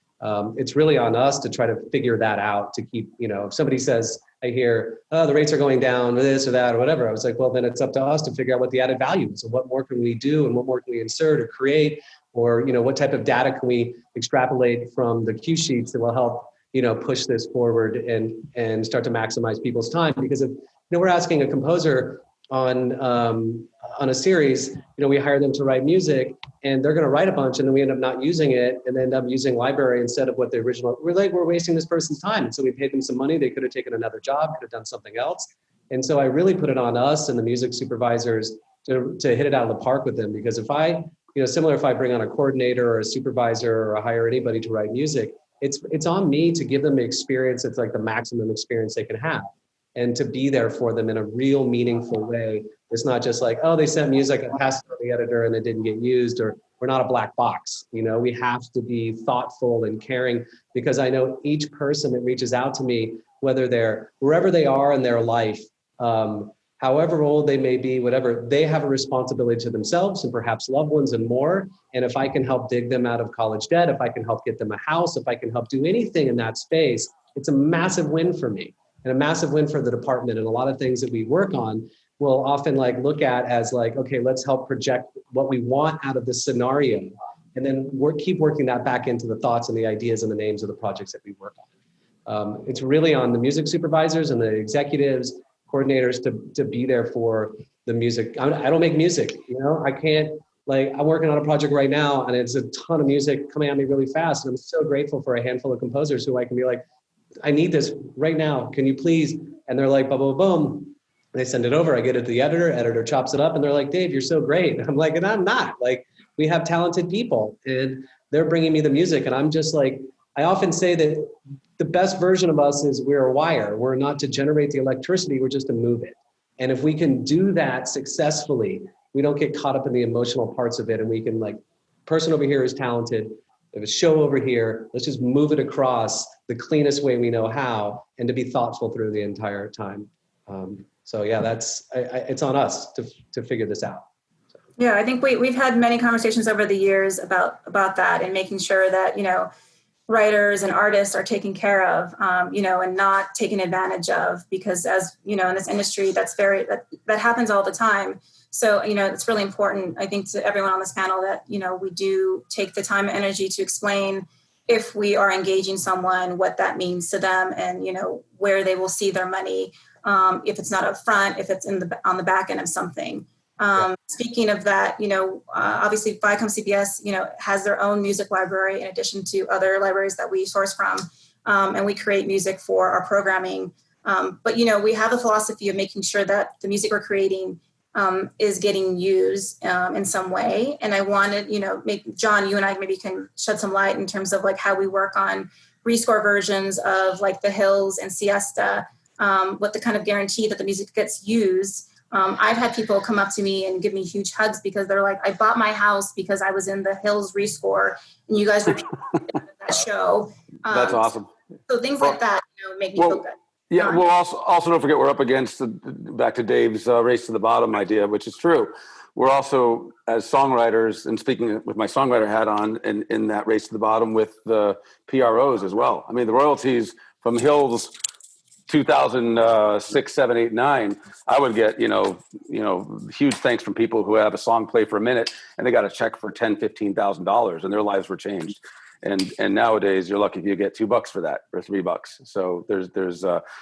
S2: it's really on us to try to figure that out, to keep, if somebody says, I hear, oh, the rates are going down or this or that or whatever, I was like, well, then it's up to us to figure out what the added value is and what more can we do and what more can we insert or create, or, what type of data can we extrapolate from the cue sheets that will help, push this forward and start to maximize people's time. Because if, we're asking a composer on a series, we hire them to write music and they're going to write a bunch and then we end up not using it and end up using library instead of what the original, we're wasting this person's time. And so we paid them some money. They could have taken another job, could have done something else. And so I really put it on us and the music supervisors to hit it out of the park with them. Because if I, similar if I bring on a coordinator or a supervisor or I hire anybody to write music, it's on me to give them the experience. It's like the maximum experience they can have, and to be there for them in a real meaningful way. It's not just like, oh, they sent music, I passed it on the editor and it didn't get used, or we're not a black box. We have to be thoughtful and caring, because I know each person that reaches out to me, whether they're wherever they are in their life, however old they may be, whatever, they have a responsibility to themselves and perhaps loved ones and more. And if I can help dig them out of college debt, if I can help get them a house, if I can help do anything in that space, it's a massive win for me and a massive win for the department. And a lot of things that we work on will often like look at as like, okay, let's help project what we want out of this scenario. And then keep working that back into the thoughts and the ideas and the names of the projects that we work on. It's really on the music supervisors and the executives, coordinators to be there for the music. I don't make music, I can't, like, I'm working on a project right now and it's a ton of music coming at me really fast. And I'm so grateful for a handful of composers who I can be like, I need this right now. Can you please? And they're like, boom, boom, boom. They send it over, I get it to the editor chops it up, and they're like, Dave, you're so great. I'm like, and I'm not. Like, we have talented people, and they're bringing me the music, and I'm just like, I often say that the best version of us is we're a wire. We're not to generate the electricity, we're just to move it. And if we can do that successfully, we don't get caught up in the emotional parts of it, and we can, like, person over here is talented, if a show over here, let's just move it across the cleanest way we know how, and to be thoughtful through the entire time. So yeah, it's on us to figure this out.
S1: Yeah, I think we've had many conversations over the years about that, and making sure that, writers and artists are taken care of, and not taken advantage of, because as in this industry, that happens all the time. So, it's really important, I think, to everyone on this panel that, we do take the time and energy to explain, if we are engaging someone, what that means to them, and, where they will see their money, if it's not up front, if it's on the back end of something. Speaking of that, obviously ViacomCBS, has their own music library in addition to other libraries that we source from, and we create music for our programming. But, we have a philosophy of making sure that the music we're creating is getting used in some way. And I wanted, maybe John, you and I maybe can shed some light in terms of like how we work on rescore versions of like The Hills and Siesta, with the kind of guarantee that the music gets used. I've had people come up to me and give me huge hugs because they're like, I bought my house because I was in The Hills rescore and you guys repeated that show.
S3: That's awesome.
S1: So things like that, make me feel good.
S3: Yeah, well, also don't forget we're up against back to Dave's race to the bottom idea, which is true. We're also, as songwriters, and speaking with my songwriter hat on, in that race to the bottom with the PROs as well. I mean, the royalties from Hills 2006, 7, 8, 9, I would get, huge thanks from people who have a song play for a minute and they got a check for $10,000, $15,000 and their lives were changed. And nowadays you're lucky if you get $2 for that or $3. So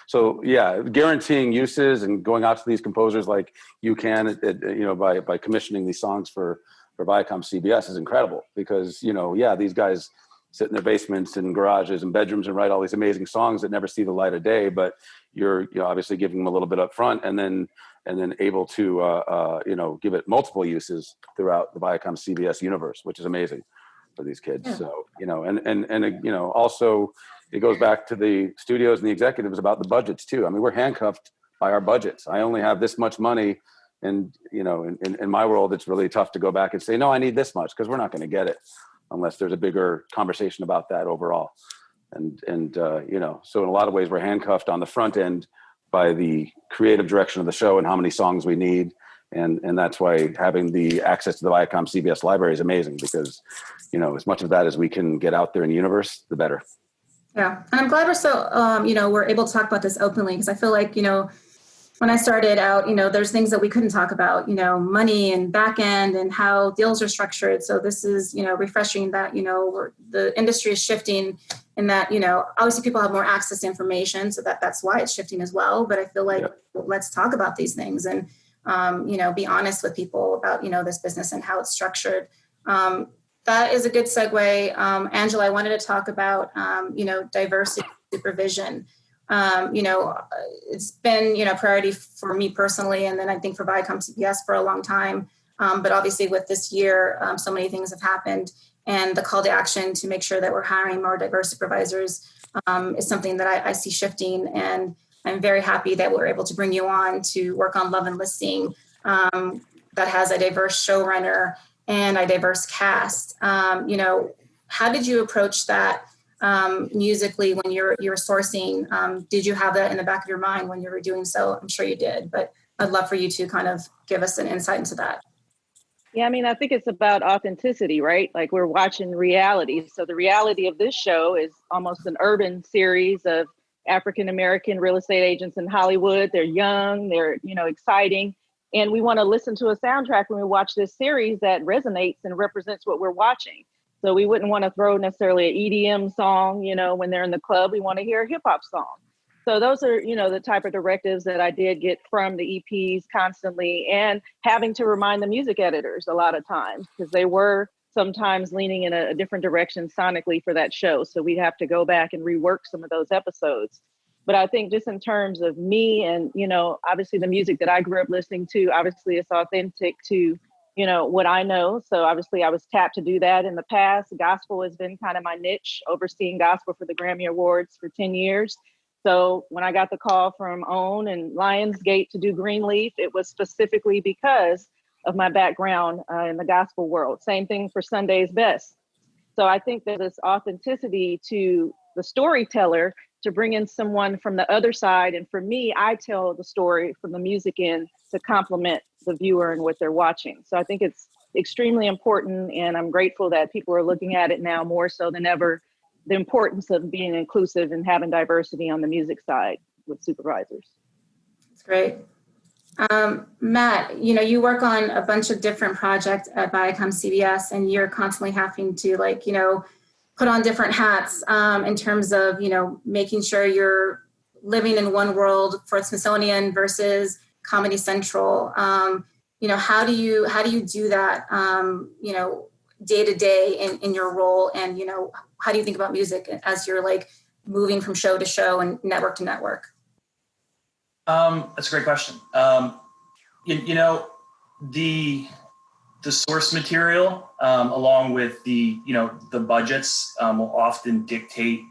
S3: so yeah, guaranteeing uses and going out to these composers like you can, by commissioning these songs for ViacomCBS is incredible because, these guys sit in their basements and garages and bedrooms and write all these amazing songs that never see the light of day, but you're obviously giving them a little bit up front and then able to, give it multiple uses throughout the ViacomCBS universe, which is amazing for these kids. Yeah. So, also it goes back to the studios and the executives about the budgets too. I mean, we're handcuffed by our budgets. I only have this much money. And, in my world, it's really tough to go back and say, no, I need this much because we're not going to get it unless there's a bigger conversation about that overall. And so in a lot of ways, we're handcuffed on the front end by the creative direction of the show and how many songs we need. And that's why having the access to the ViacomCBS library is amazing because, as much of that as we can get out there in the universe, the better.
S1: Yeah. And I'm glad we're so, we're able to talk about this openly because I feel like, when I started out, there's things that we couldn't talk about, money and back end and how deals are structured. So this is, refreshing that, the industry is shifting in that, obviously people have more access to information. So that's why it's shifting as well. But I feel like let's talk about these things and, be honest with people about, this business and how it's structured. That is a good segue. Angela, I wanted to talk about, diversity supervision. It's been, priority for me personally, and then I think for ViacomCBS for a long time. But obviously with this year, so many things have happened, and the call to action to make sure that we're hiring more diverse supervisors is something that I see shifting. And I'm very happy that we're able to bring you on to work on Love and Listing that has a diverse showrunner and a diverse cast. How did you approach that? Musically when you're sourcing, did you have that in the back of your mind when you were doing so? I'm sure you did, but I'd love for you to kind of give us an insight into that.
S4: Yeah, I mean, I think it's about authenticity, right? Like we're watching reality. So the reality of this show is almost an urban series of African-American real estate agents in Hollywood. They're young, they're, exciting. And we want to listen to a soundtrack when we watch this series that resonates and represents what we're watching. So we wouldn't want to throw necessarily an EDM song, when they're in the club. We want to hear a hip hop song. So those are, the type of directives that I did get from the EPs constantly, and having to remind the music editors a lot of times because they were sometimes leaning in a different direction sonically for that show. So we'd have to go back and rework some of those episodes. But I think just in terms of me and, you know, obviously the music that I grew up listening to, obviously it's authentic to, you know, what I know. So obviously I was tapped to do that in the past. Gospel has been kind of my niche, overseeing gospel for the Grammy Awards for 10 years. So when I got the call from OWN and Lionsgate to do Greenleaf, it was specifically because of my background in the gospel world. Same thing for Sunday's Best. So I think that this authenticity to the storyteller to bring in someone from the other side. And for me, I tell the story from the music end to complement the viewer and what they're watching. So I think it's extremely important. And I'm grateful that people are looking at it now more so than ever, the importance of being inclusive and having diversity on the music side with supervisors.
S1: That's great. Matt, you know, you work on a bunch of different projects at ViacomCBS, and you're constantly having to, like, you know, put on different hats in terms of, you know, making sure you're living in one world for Smithsonian versus Comedy Central. You know, how do you do that, you know, day to day in your role? And, you know, how do you think about music as you're like moving from show to show and network to network?
S5: That's a great question. You know, the source material, along with the, you know, the budgets, will often dictate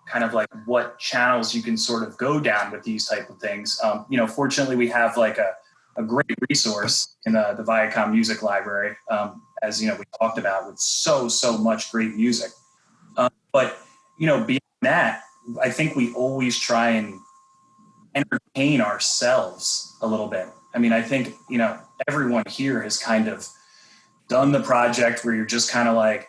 S5: kind of like what channels you can sort of go down with these type of things. You know, fortunately, we have like a great resource in the Viacom Music Library, as you know, we talked about, with so much great music. But you know, beyond that, I think we always try and entertain ourselves a little bit. I mean, I think, you know, everyone here has kind of done the project where you're just kind of like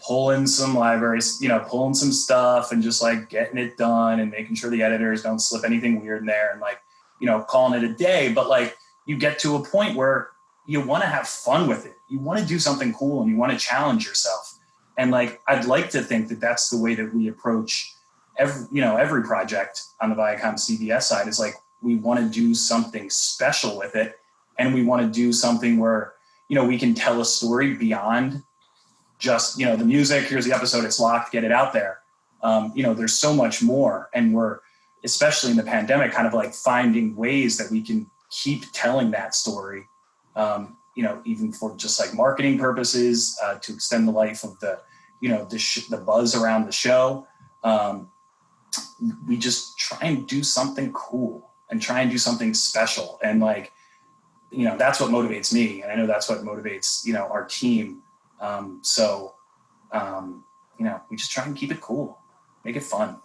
S5: pulling some libraries, you know, pulling some stuff and just like getting it done and making sure the editors don't slip anything weird in there and, like, you know, calling it a day. But like, you get to a point where you want to have fun with it. You want to do something cool and you want to challenge yourself. And like, I'd like to think that that's the way that we approach every project on the ViacomCBS side. Is like, we want to do something special with it. And we want to do something where, you know, we can tell a story beyond just, you know, the music, here's the episode, it's locked, get it out there. You know, there's so much more. And we're, especially in the pandemic, kind of like finding ways that we can keep telling that story, you know, even for just like marketing purposes, to extend the life of the, you know, the buzz around the show. We just try and do something cool and try and do something special. And like, you know, that's what motivates me. And I know that's what motivates, you know, our team. You know, we just try and keep it cool, make it fun.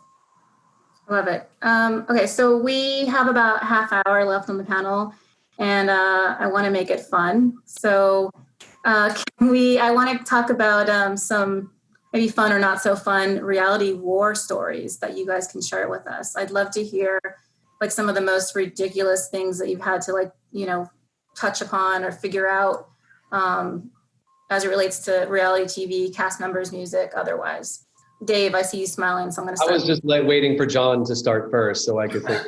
S1: Love it. Okay, so we have about half hour left on the panel, and I want to make it fun. So I want to talk about some maybe fun or not so fun reality war stories that you guys can share with us. I'd love to hear like some of the most ridiculous things that you've had to, like, you know, touch upon or figure out as it relates to reality TV, cast members, music, otherwise. Dave, I see you smiling, so I'm going to start.
S2: I was just like waiting for John to start first so I could think.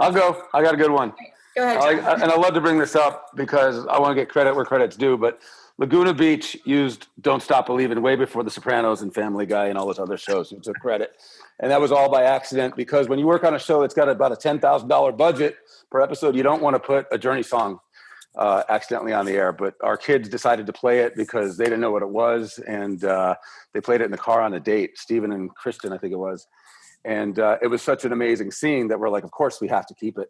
S3: I'll go. I got a good one.
S1: Go ahead, John.
S3: And I love to bring this up because I want to get credit where credit's due, but Laguna Beach used Don't Stop Believin' way before The Sopranos and Family Guy and all those other shows. It took credit. And that was all by accident, because when you work on a show that's got about a $10,000 budget per episode, you don't want to put a Journey song accidentally on the air. But our kids decided to play it because they didn't know what it was. And they played it in the car on a date, Stephen and Kristen, I think it was. And it was such an amazing scene that we're like, of course we have to keep it.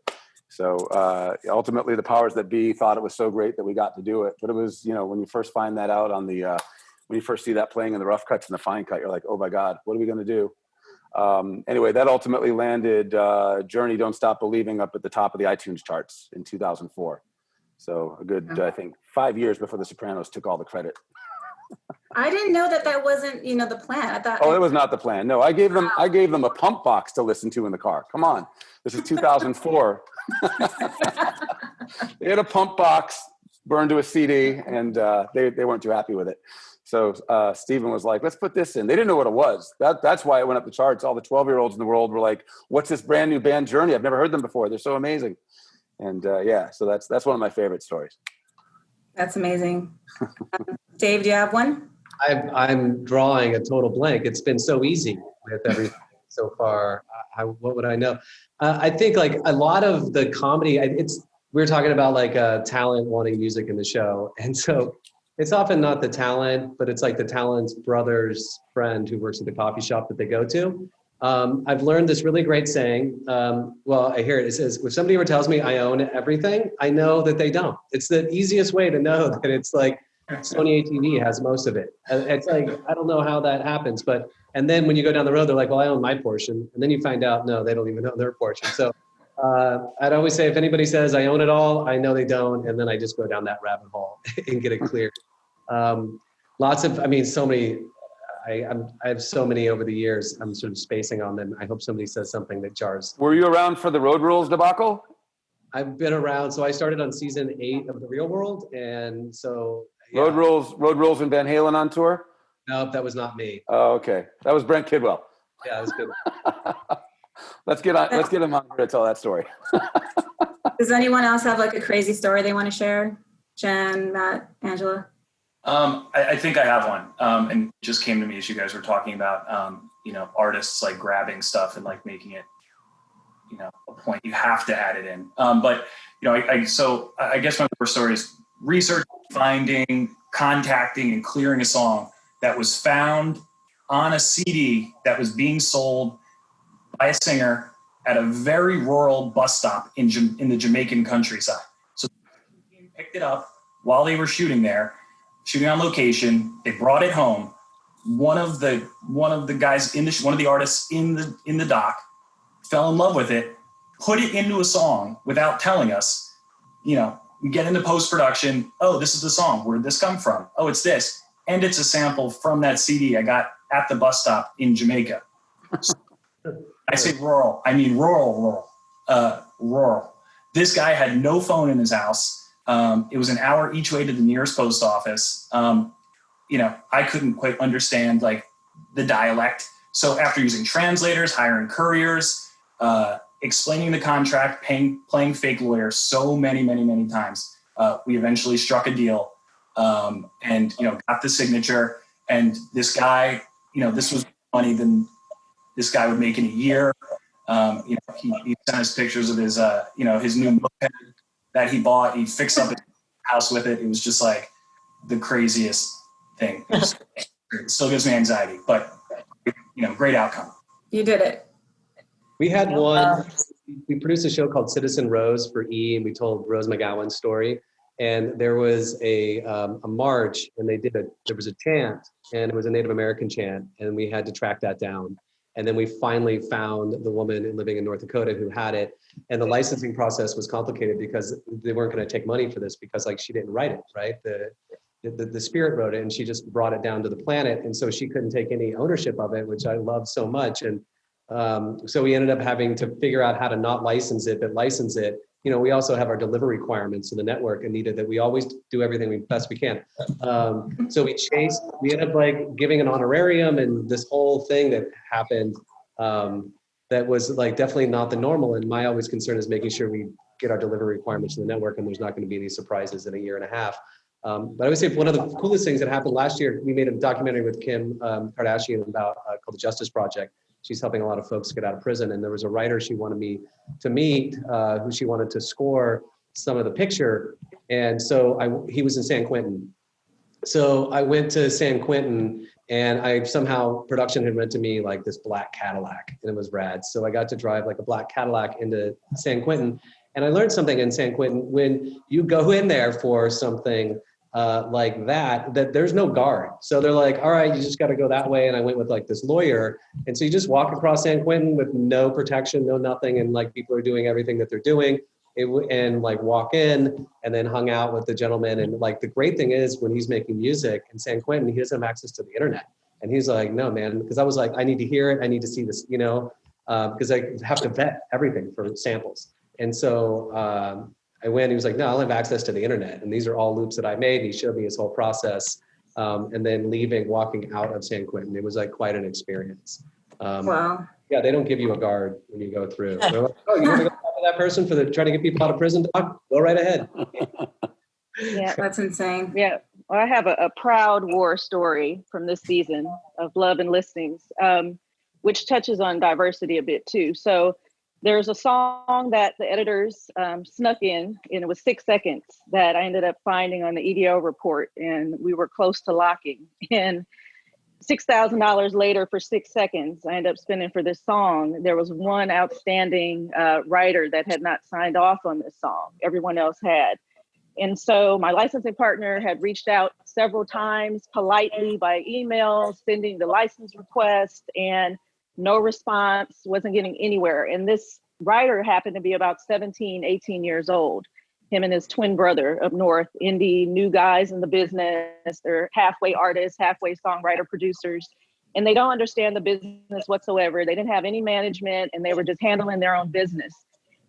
S3: So ultimately the powers that be thought it was so great that we got to do it. But it was, you know, when you first find that out on the, when you first see that playing in the rough cuts and the fine cut, you're like, oh my God, what are we going to do? Anyway, that ultimately landed Journey Don't Stop Believing up at the top of the iTunes charts in 2004. So a good, I think, 5 years before The Sopranos took all the credit.
S1: I didn't know that wasn't, you know, the plan. I thought.
S3: Oh, it was not the plan. No, I gave them a pump box to listen to in the car. Come on, this is 2004. They had a pump box burned to a CD, and they weren't too happy with it. So Stephen was like, let's put this in. They didn't know what it was. That's why it went up the charts. All the 12-year-olds in the world were like, what's this brand new band Journey? I've never heard them before. They're so amazing. And yeah, so that's one of my favorite stories.
S1: That's amazing. Dave, do you have one?
S2: I'm drawing a total blank. It's been so easy with everything. so far, what would I know? I think like a lot of the comedy, we were talking about like talent wanting music in the show. And so it's often not the talent, but it's like the talent's brother's friend who works at the coffee shop that they go to. I've learned this really great saying. Well, I hear it. It says, if somebody ever tells me I own everything, I know that they don't. It's the easiest way to know that it's like Sony ATV has most of it. It's like, I don't know how that happens, and then when you go down the road, they're like, well, I own my portion. And then you find out, no, they don't even own their portion. So I'd always say, if anybody says I own it all, I know they don't. And then I just go down that rabbit hole and get it clear. So many, I have so many over the years. I'm sort of spacing on them. I hope somebody says something that jars.
S3: Were you around for the Road Rules debacle?
S2: I've been around. So I started on season 8 of The Real World. And so yeah.
S3: Road Rules and Van Halen on tour?
S2: Nope, that was not me.
S3: Oh, okay. That was Brent Kidwell.
S2: Yeah, that was good.
S3: Let's get him on here to tell that story.
S1: Does anyone else have like a crazy story they want to share? Jen, Matt, Angela?
S5: I think I have one. And it just came to me as you guys were talking about, artists like grabbing stuff and like making it, a point. You have to add it in. But I guess my first story is research, finding, contacting, and clearing a song that was found on a CD that was being sold by a singer at a very rural bus stop in the Jamaican countryside. So they picked it up while they were shooting on location. They brought it home. One of the guys one of the artists in the doc fell in love with it, put it into a song without telling us. We get into post-production. Oh, this is the song. Where did this come from? Oh, it's this. And it's a sample from that CD I got at the bus stop in Jamaica. I say rural. I mean rural. This guy had no phone in his house. It was an hour each way to the nearest post office. I couldn't quite understand like the dialect. So after using translators, hiring couriers, explaining the contract, playing fake lawyer so many times, we eventually struck a deal and got the signature. And this guy, this was money than this guy would make in a year. He sent us pictures of his new moped that he bought. He fixed up his house with it. It was just like the craziest thing. It still gives me anxiety, but great outcome.
S1: You did it.
S2: We had one. We produced a show called Citizen Rose for E! And we told Rose McGowan's story. And there was a march, and there was a chant, and it was a Native American chant, and we had to track that down. And then we finally found the woman living in North Dakota who had it. And the licensing process was complicated because they weren't going to take money for this because like she didn't write it, right? The spirit wrote it, and she just brought it down to the planet. And so she couldn't take any ownership of it, which I love so much. And so we ended up having to figure out how to not license it, but license it. We also have our delivery requirements in the network, Anita, that we always do everything best we can. So we ended up like giving an honorarium and this whole thing that happened that was like definitely not the normal. And my always concern is making sure we get our delivery requirements in the network and there's not going to be any surprises in a year and a half. But I would say one of the coolest things that happened last year, we made a documentary with Kim Kardashian about called The Justice Project. She's helping a lot of folks get out of prison. And there was a writer she wanted me to meet who she wanted to score some of the picture. And so he was in San Quentin. So I went to San Quentin and production had rented me like this black Cadillac and it was rad. So I got to drive like a black Cadillac into San Quentin. And I learned something in San Quentin. When you go in there for something like that there's no guard. So they're like, all right, you just got to go that way. And I went with like this lawyer. And so you just walk across San Quentin with no protection, no nothing. And like people are doing everything that they're doing and like walk in and then hung out with the gentleman. And like the great thing is when he's making music in San Quentin, he doesn't have access to the internet. And he's like, no, man, because I was like, I need to hear it. I need to see this, because I have to vet everything for samples. And so I went, he was like, no, I'll have access to the internet. And these are all loops that I made. He showed me his whole process. And then walking out of San Quentin, it was like quite an experience.
S1: Wow.
S2: Yeah, they don't give you a guard when you go through. They're like, oh, you want to go after that person for trying to get people out of prison, doc? Go right ahead.
S4: Yeah,
S1: That's insane.
S4: yeah. Well, I have a proud war story from this season of Love and Listings. which touches on diversity a bit too. So there's a song that the editors snuck in, and it was 6 seconds, that I ended up finding on the EDO report, and we were close to locking. And $6,000 later for 6 seconds, I ended up spending for this song. There was one outstanding writer that had not signed off on this song. Everyone else had. And so my licensing partner had reached out several times politely by email, sending the license request, and no response, wasn't getting anywhere. And this writer happened to be about 17, 18 years old. Him and his twin brother up north, indie, new guys in the business. They're halfway artists, halfway songwriter, producers, and they don't understand the business whatsoever. They didn't have any management, and they were just handling their own business.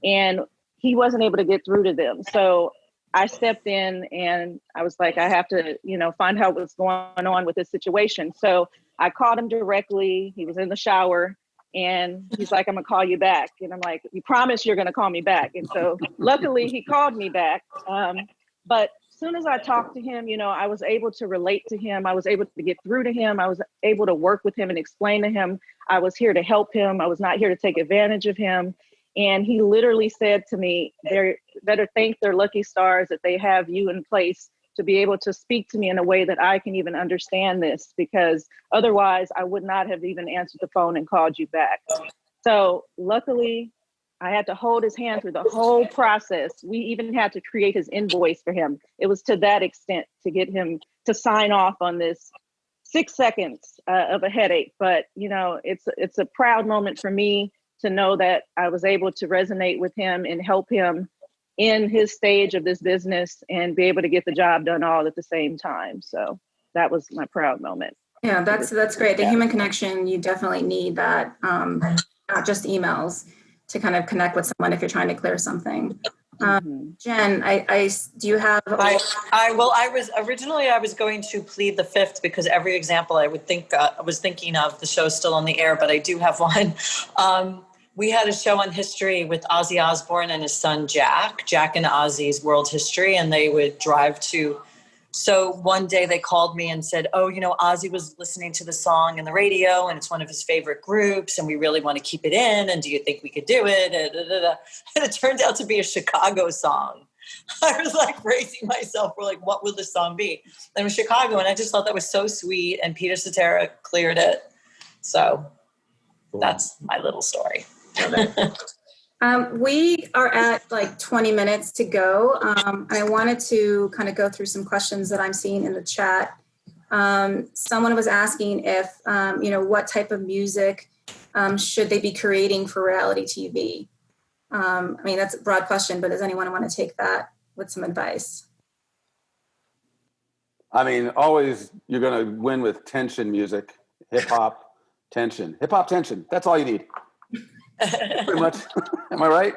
S4: And he wasn't able to get through to them. So I stepped in and I was like, I have to, find out what's going on with this situation. So I called him directly. He was in the shower and he's like, I'm gonna call you back. And I'm like, you promise you're gonna call me back? And so luckily he called me back. But as soon as I talked to him, I was able to relate to him. I was able to get through to him. I was able to work with him and explain to him I was here to help him. I was not here to take advantage of him. And he literally said to me, they better thank their lucky stars that they have you in place to be able to speak to me in a way that I can even understand this, because otherwise I would not have even answered the phone and called you back. So luckily, I had to hold his hand through the whole process. We even had to create his invoice for him. It was to that extent to get him to sign off on this 6 seconds of a headache. But, it's a proud moment for me to know that I was able to resonate with him and help him in his stage of this business and be able to get the job done all at the same time. So that was my proud moment.
S1: Yeah, that's great. The human connection, you definitely need that, not just emails, to kind of connect with someone if you're trying to clear something. Jen, do you have?
S7: I was going to plead the fifth, because every example I was thinking of, the show's still on the air, but I do have one. We had a show on history with Ozzy Osbourne and his son, Jack and Ozzy's world history, and they would drive to. So one day they called me and said, Ozzy was listening to the song in the radio and it's one of his favorite groups and we really want to keep it in. And do you think we could do it? And it turned out to be a Chicago song. I was like bracing myself. We're like, what will this song be? And it was Chicago. And I just thought that was so sweet. And Peter Cetera cleared it. So that's my little story.
S1: We are at like 20 minutes to go. I wanted to kind of go through some questions that I'm seeing in the chat. Someone was asking if, what type of music should they be creating for reality TV? That's a broad question, but does anyone want to take that with some advice?
S3: Always you're going to win with tension music, hip-hop tension. Hip-hop tension, that's all you need. Pretty much. Am I right?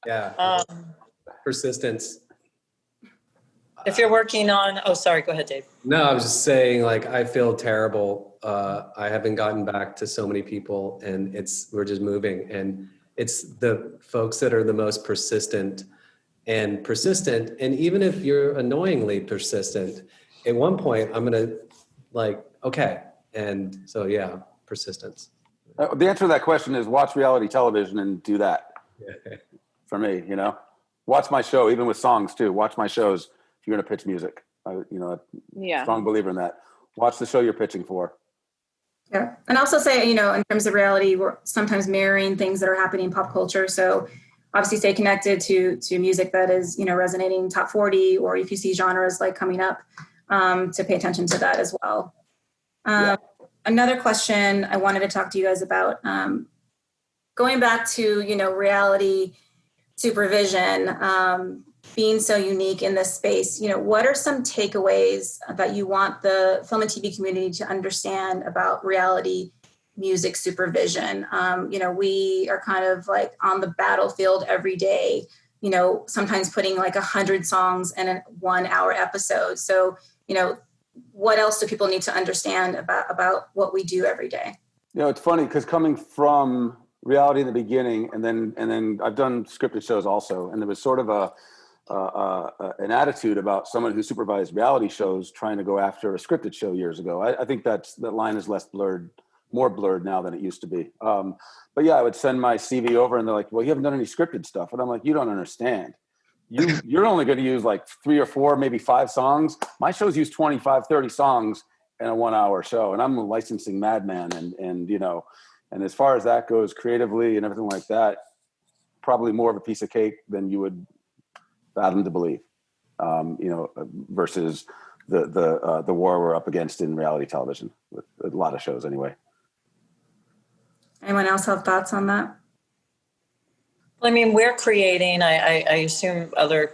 S2: Yeah. Persistence.
S7: If you're working on, sorry, go ahead, Dave.
S2: No, I was just saying, I feel terrible. I haven't gotten back to so many people, and we're just moving, and it's the folks that are the most persistent. And even if you're annoyingly persistent, at one point I'm gonna okay. And so persistence.
S3: The answer to that question is watch reality television and do that. For me, watch my show, even with songs too. Watch my shows if you're going to pitch music. Strong believer in that. Watch the show you're pitching for.
S1: Yeah, and also say, in terms of reality, we're sometimes mirroring things that are happening in pop culture. So obviously stay connected to music that is, resonating top 40, or if you see genres coming up, to pay attention to that as well. Another question I wanted to talk to you guys about, going back to, reality supervision, being so unique in this space, what are some takeaways that you want the film and TV community to understand about reality music supervision? We are kind of on the battlefield every day, sometimes putting 100 songs in a 1 hour episode. So, what else do people need to understand about what we do every day?
S3: It's funny because coming from reality in the beginning, and then I've done scripted shows also, and there was sort of an attitude about someone who supervised reality shows trying to go after a scripted show years ago. I think that line is more blurred now than it used to be. But yeah, I would send my CV over and they're like, well, you haven't done any scripted stuff. And I'm like, you don't understand. You're only going to use like 3 or 4, maybe 5 songs. My shows use 25, 30 songs in a 1-hour show. And I'm a licensing madman. And, you know, and as far as that goes creatively and everything like that, probably more of a piece of cake than you would fathom to believe, you know, versus the war we're up against in reality television with a lot of shows anyway.
S1: Anyone else have thoughts on that?
S7: I mean, we're creating, I assume other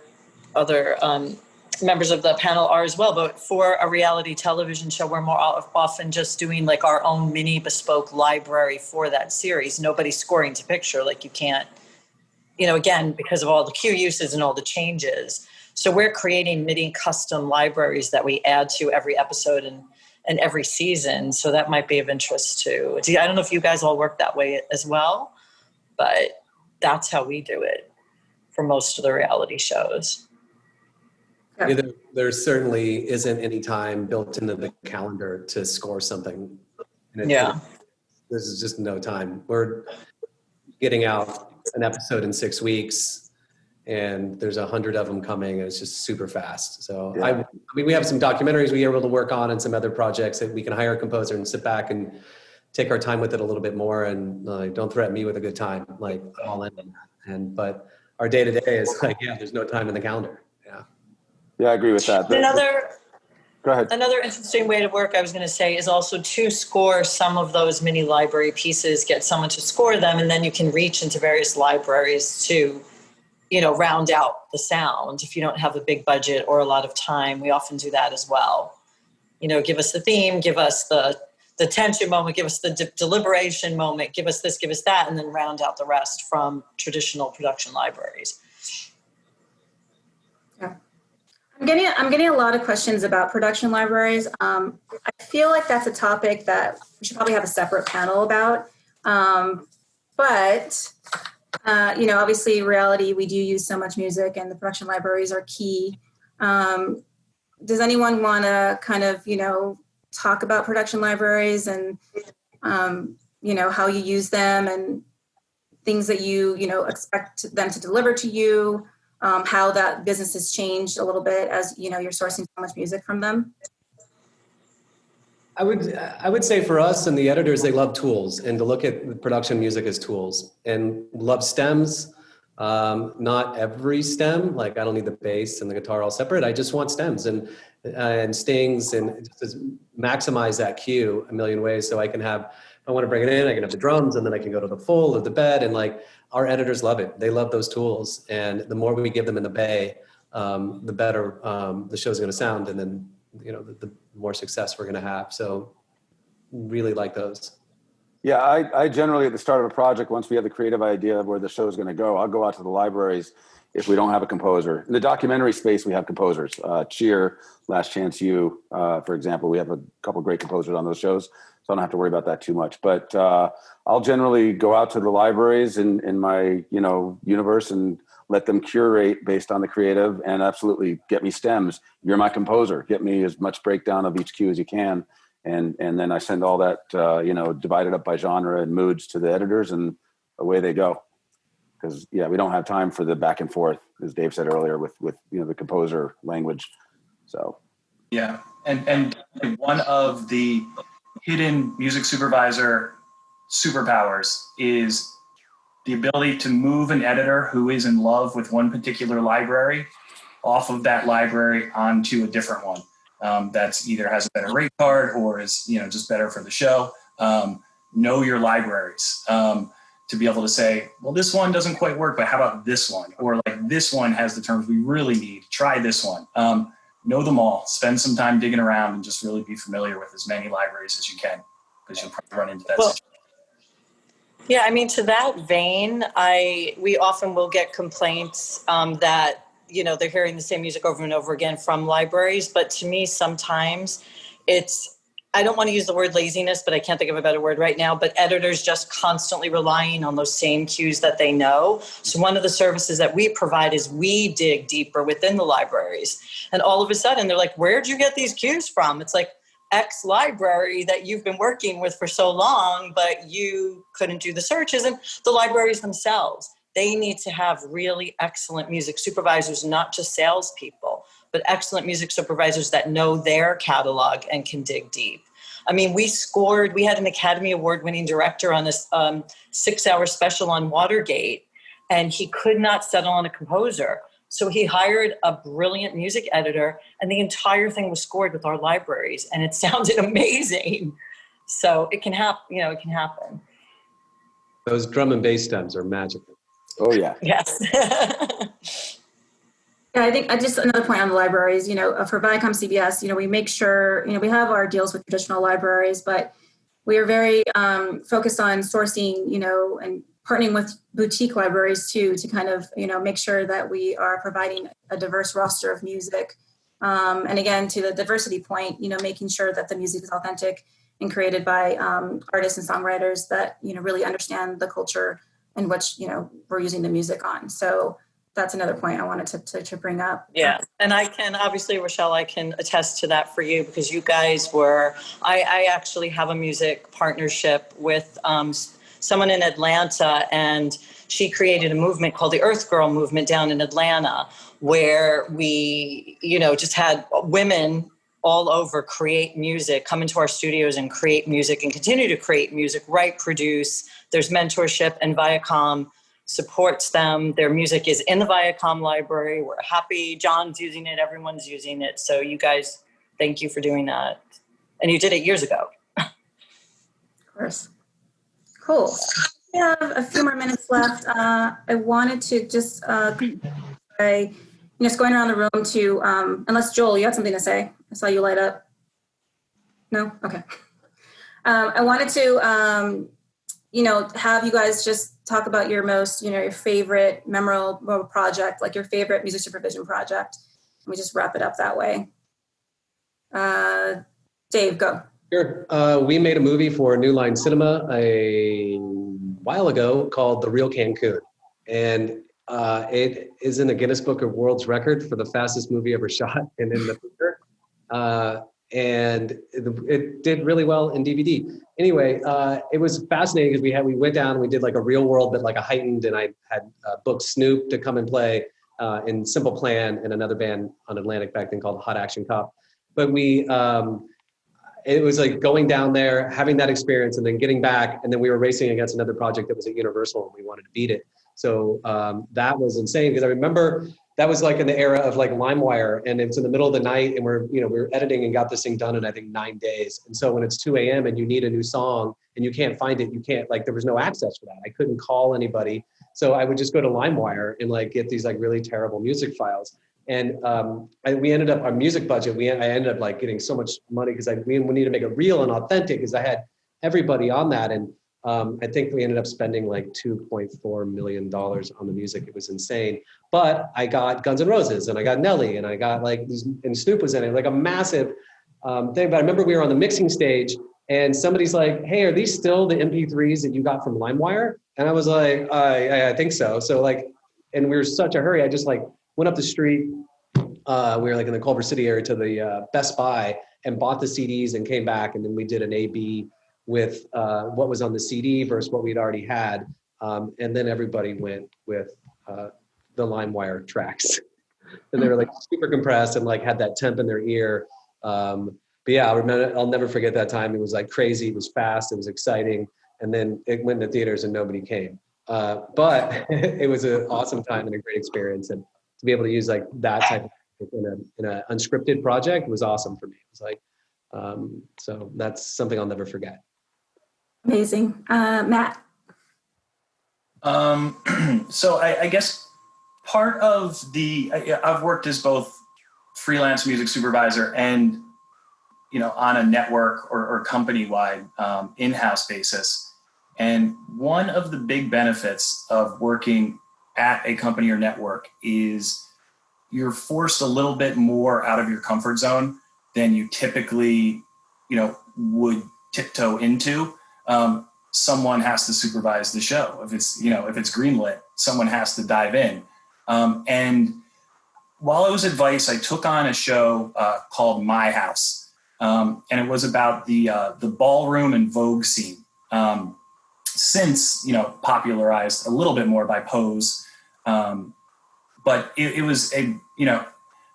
S7: members of the panel are as well, but for a reality television show, we're more often just doing like our own mini bespoke library for that series. Nobody's scoring to picture, like you can't, you know, again, because of all the cue uses and all the changes. So we're creating mini custom libraries that we add to every episode and every season. So that might be of interest too. I don't know if you guys all work that way as well, but that's how we do it for most of the reality shows.
S2: Yeah, there certainly isn't any time built into the calendar to score something. And there's just no time. We're getting out an episode in 6 weeks and there's 100 of them coming and it's just super fast. So yeah. I mean, we have some documentaries we are able to work on and some other projects that we can hire a composer and sit back and take our time with it a little bit more and don't threaten me with a good time, like I'm all in on that. But our day to day is like, yeah, there's no time in the calendar. Yeah.
S3: Yeah, I agree with that. Go ahead.
S7: Another interesting way to work, I was going to say, is also to score some of those mini library pieces, get someone to score them, and then you can reach into various libraries to, you know, round out the sound. If you don't have a big budget or a lot of time, we often do that as well. You know, give us the theme, give us the tension moment, give us the deliberation moment, give us this, give us that, and then round out the rest from traditional production libraries.
S1: Yeah. I'm getting a lot of questions about production libraries. I feel like that's a topic that we should probably have a separate panel about. But you know, obviously reality, we do use so much music and the production libraries are key. Does anyone want to kind of, you know, talk about production libraries and, you know, how you use them and things that you know, expect them to deliver to you, how that business has changed a little bit as, you know, you're sourcing so much music from them?
S2: I would say for us and the editors, they love tools and to look at production music as tools and love stems. Not every stem, like I don't need the bass and the guitar all separate. I just want stems and stings and just maximize that cue a million ways. So I can have, if I want to bring it in, I can have the drums and then I can go to the full or the bed. And like our editors love it. They love those tools. And the more we give them in the bay, the better the show's going to sound. And then, you know, the more success we're going to have. So really like those.
S3: Yeah, I generally at the start of a project, once we have the creative idea of where the show is going to go, I'll go out to the libraries if we don't have a composer. In the documentary space, we have composers. Cheer, Last Chance U, for example, we have a couple great composers on those shows, so I don't have to worry about that too much. But I'll generally go out to the libraries in my, you know, universe and let them curate based on the creative and absolutely get me stems. You're my composer. Get me as much breakdown of each cue as you can. And then I send all that, you know, divided up by genre and moods to the editors and away they go. Because, yeah, we don't have time for the back and forth, as Dave said earlier, with you know, the composer language. So.
S5: Yeah. And one of the hidden music supervisor superpowers is the ability to move an editor who is in love with one particular library off of that library onto a different one. That's either has a better rate card or is, you know, just better for the show. Know your libraries to be able to say, well, this one doesn't quite work, but how about this one? Or like this one has the terms we really need. Try this one. Know them all. Spend some time digging around and just really be familiar with as many libraries as you can, because you'll probably run into that situation.
S7: Yeah, I mean, to that vein, we often will get complaints that, you know, they're hearing the same music over and over again from libraries. But to me, sometimes I don't want to use the word laziness, but I can't think of a better word right now, but editors just constantly relying on those same cues that they know. So one of the services that we provide is we dig deeper within the libraries. And all of a sudden they're like, where'd you get these cues from? It's like X library that you've been working with for so long, but you couldn't do the searches. And the libraries themselves, they need to have really excellent music supervisors, not just salespeople, but excellent music supervisors that know their catalog and can dig deep. I mean, we had an Academy Award winning director on this 6-hour special on Watergate, and he could not settle on a composer. So he hired a brilliant music editor, and the entire thing was scored with our libraries, and it sounded amazing. So it can happen, it can happen.
S2: Those drum and bass stems are magical.
S3: Oh, yeah.
S7: Yes.
S1: Yeah, I think just another point on the libraries, for ViacomCBS, we make sure, we have our deals with traditional libraries, but we are very focused on sourcing, and partnering with boutique libraries too, to kind of, make sure that we are providing a diverse roster of music. And again, to the diversity point, making sure that the music is authentic and created by artists and songwriters that, really understand the culture in which, we're using the music on. So that's another point I wanted to bring up.
S7: Yeah, and I can, obviously, Rochelle, I can attest to that for you, because you guys I actually have a music partnership with someone in Atlanta, and she created a movement called the Earth Girl movement down in Atlanta, where we, just had women all over create music, come into our studios and create music and continue to create music, write, produce. There's mentorship, and Viacom supports them. Their music is in the Viacom library. We're happy. John's using it. Everyone's using it. So you guys, thank you for doing that. And you did it years ago.
S1: Of course. Cool. We have a few more minutes left. I wanted to just, just going around the room to, unless Joel, you had something to say. I saw you light up. No? Okay. I wanted to, have you guys just talk about your most, your favorite memorable project, like your favorite music supervision project. And we just wrap it up that way. Dave, go.
S2: Sure. We made a movie for New Line Cinema a while ago called The Real Cancun. And it is in the Guinness Book of World's Record for the fastest movie ever shot and in the theater. And it did really well in DVD. Anyway, it was fascinating because we went down and we did like a real world, but like a heightened, and I had booked Snoop to come and play in Simple Plan and another band on Atlantic back then called Hot Action Cop. But it was like going down there, having that experience, and then getting back, and then we were racing against another project that was at Universal, and we wanted to beat it. So that was insane because I remember that was like in the era of like LimeWire, and it's in the middle of the night, and we were editing and got this thing done in I think 9 days. And so when it's 2 a.m. and you need a new song and you can't find it, there was no access for that. I couldn't call anybody, so I would just go to LimeWire and like get these like really terrible music files. And we ended up, our music budget, I ended up like getting so much money because we needed to make it real and authentic because I had everybody on that. And I think we ended up spending like $2.4 million on the music. It was insane. But I got Guns N' Roses and I got Nelly and I got and Snoop was in it, like a massive thing. But I remember we were on the mixing stage and somebody's like, hey, are these still the MP3s that you got from LimeWire? And I was like, I think so. So like, and we were in such a hurry. I just like went up the street. We were like in the Culver City area to the Best Buy and bought the CDs and came back. And then we did an A/B with what was on the CD versus what we'd already had. And then everybody went with the LimeWire tracks. And they were like super compressed and like had that temp in their ear. But yeah, I'll never forget that time. It was like crazy. It was fast. It was exciting. And then it went to theaters and nobody came. But it was an awesome time and a great experience. And to be able to use like that type of in an unscripted project was awesome for me. It was like, so that's something I'll never forget.
S1: Amazing. Matt.
S5: So I guess part of I've worked as both freelance music supervisor and, on a network or company-wide in-house basis. And one of the big benefits of working at a company or network is you're forced a little bit more out of your comfort zone than you typically would tiptoe into, someone has to supervise the show. If it's greenlit, someone has to dive in. And while it was advice, I took on a show called My House. And it was about the ballroom and Vogue scene. Since, popularized a little bit more by Pose. But it was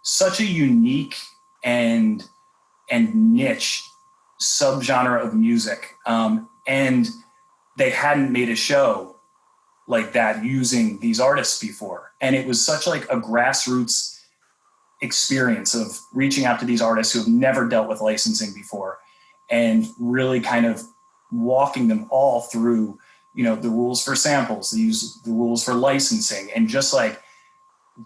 S5: such a unique and niche subgenre of music. And they hadn't made a show like that using these artists before. And it was such like a grassroots experience of reaching out to these artists who have never dealt with licensing before and really kind of walking them all through, the rules for samples, the rules for licensing, and just like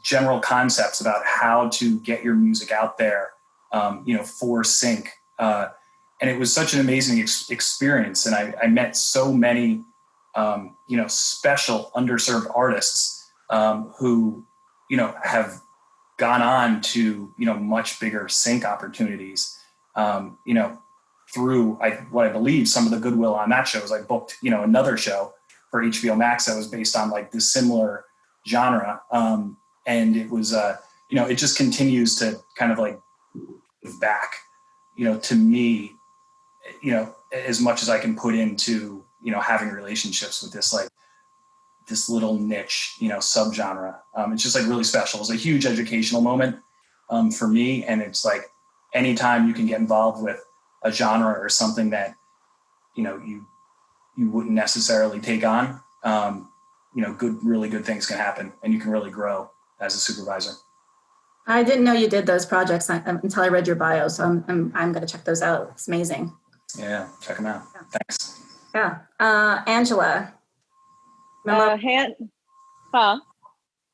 S5: general concepts about how to get your music out there, for sync. And it was such an amazing experience. And I met so many, special underserved artists who, have gone on to, much bigger sync opportunities, through what I believe some of the goodwill on that show is I booked, another show for HBO Max that was based on like this similar genre. And it was, it just continues to kind of like give back, to me, as much as I can put into, having relationships with this, like this little niche, subgenre. It's just like really special. It was a huge educational moment for me. And it's like, anytime you can get involved with a genre or something that, you wouldn't necessarily take on, really good things can happen and you can really grow as a supervisor.
S1: I didn't know you did those projects until I read your bio, so I'm going to check those out. It's amazing.
S5: Yeah, check them out. Yeah. Thanks.
S1: Yeah. Angela.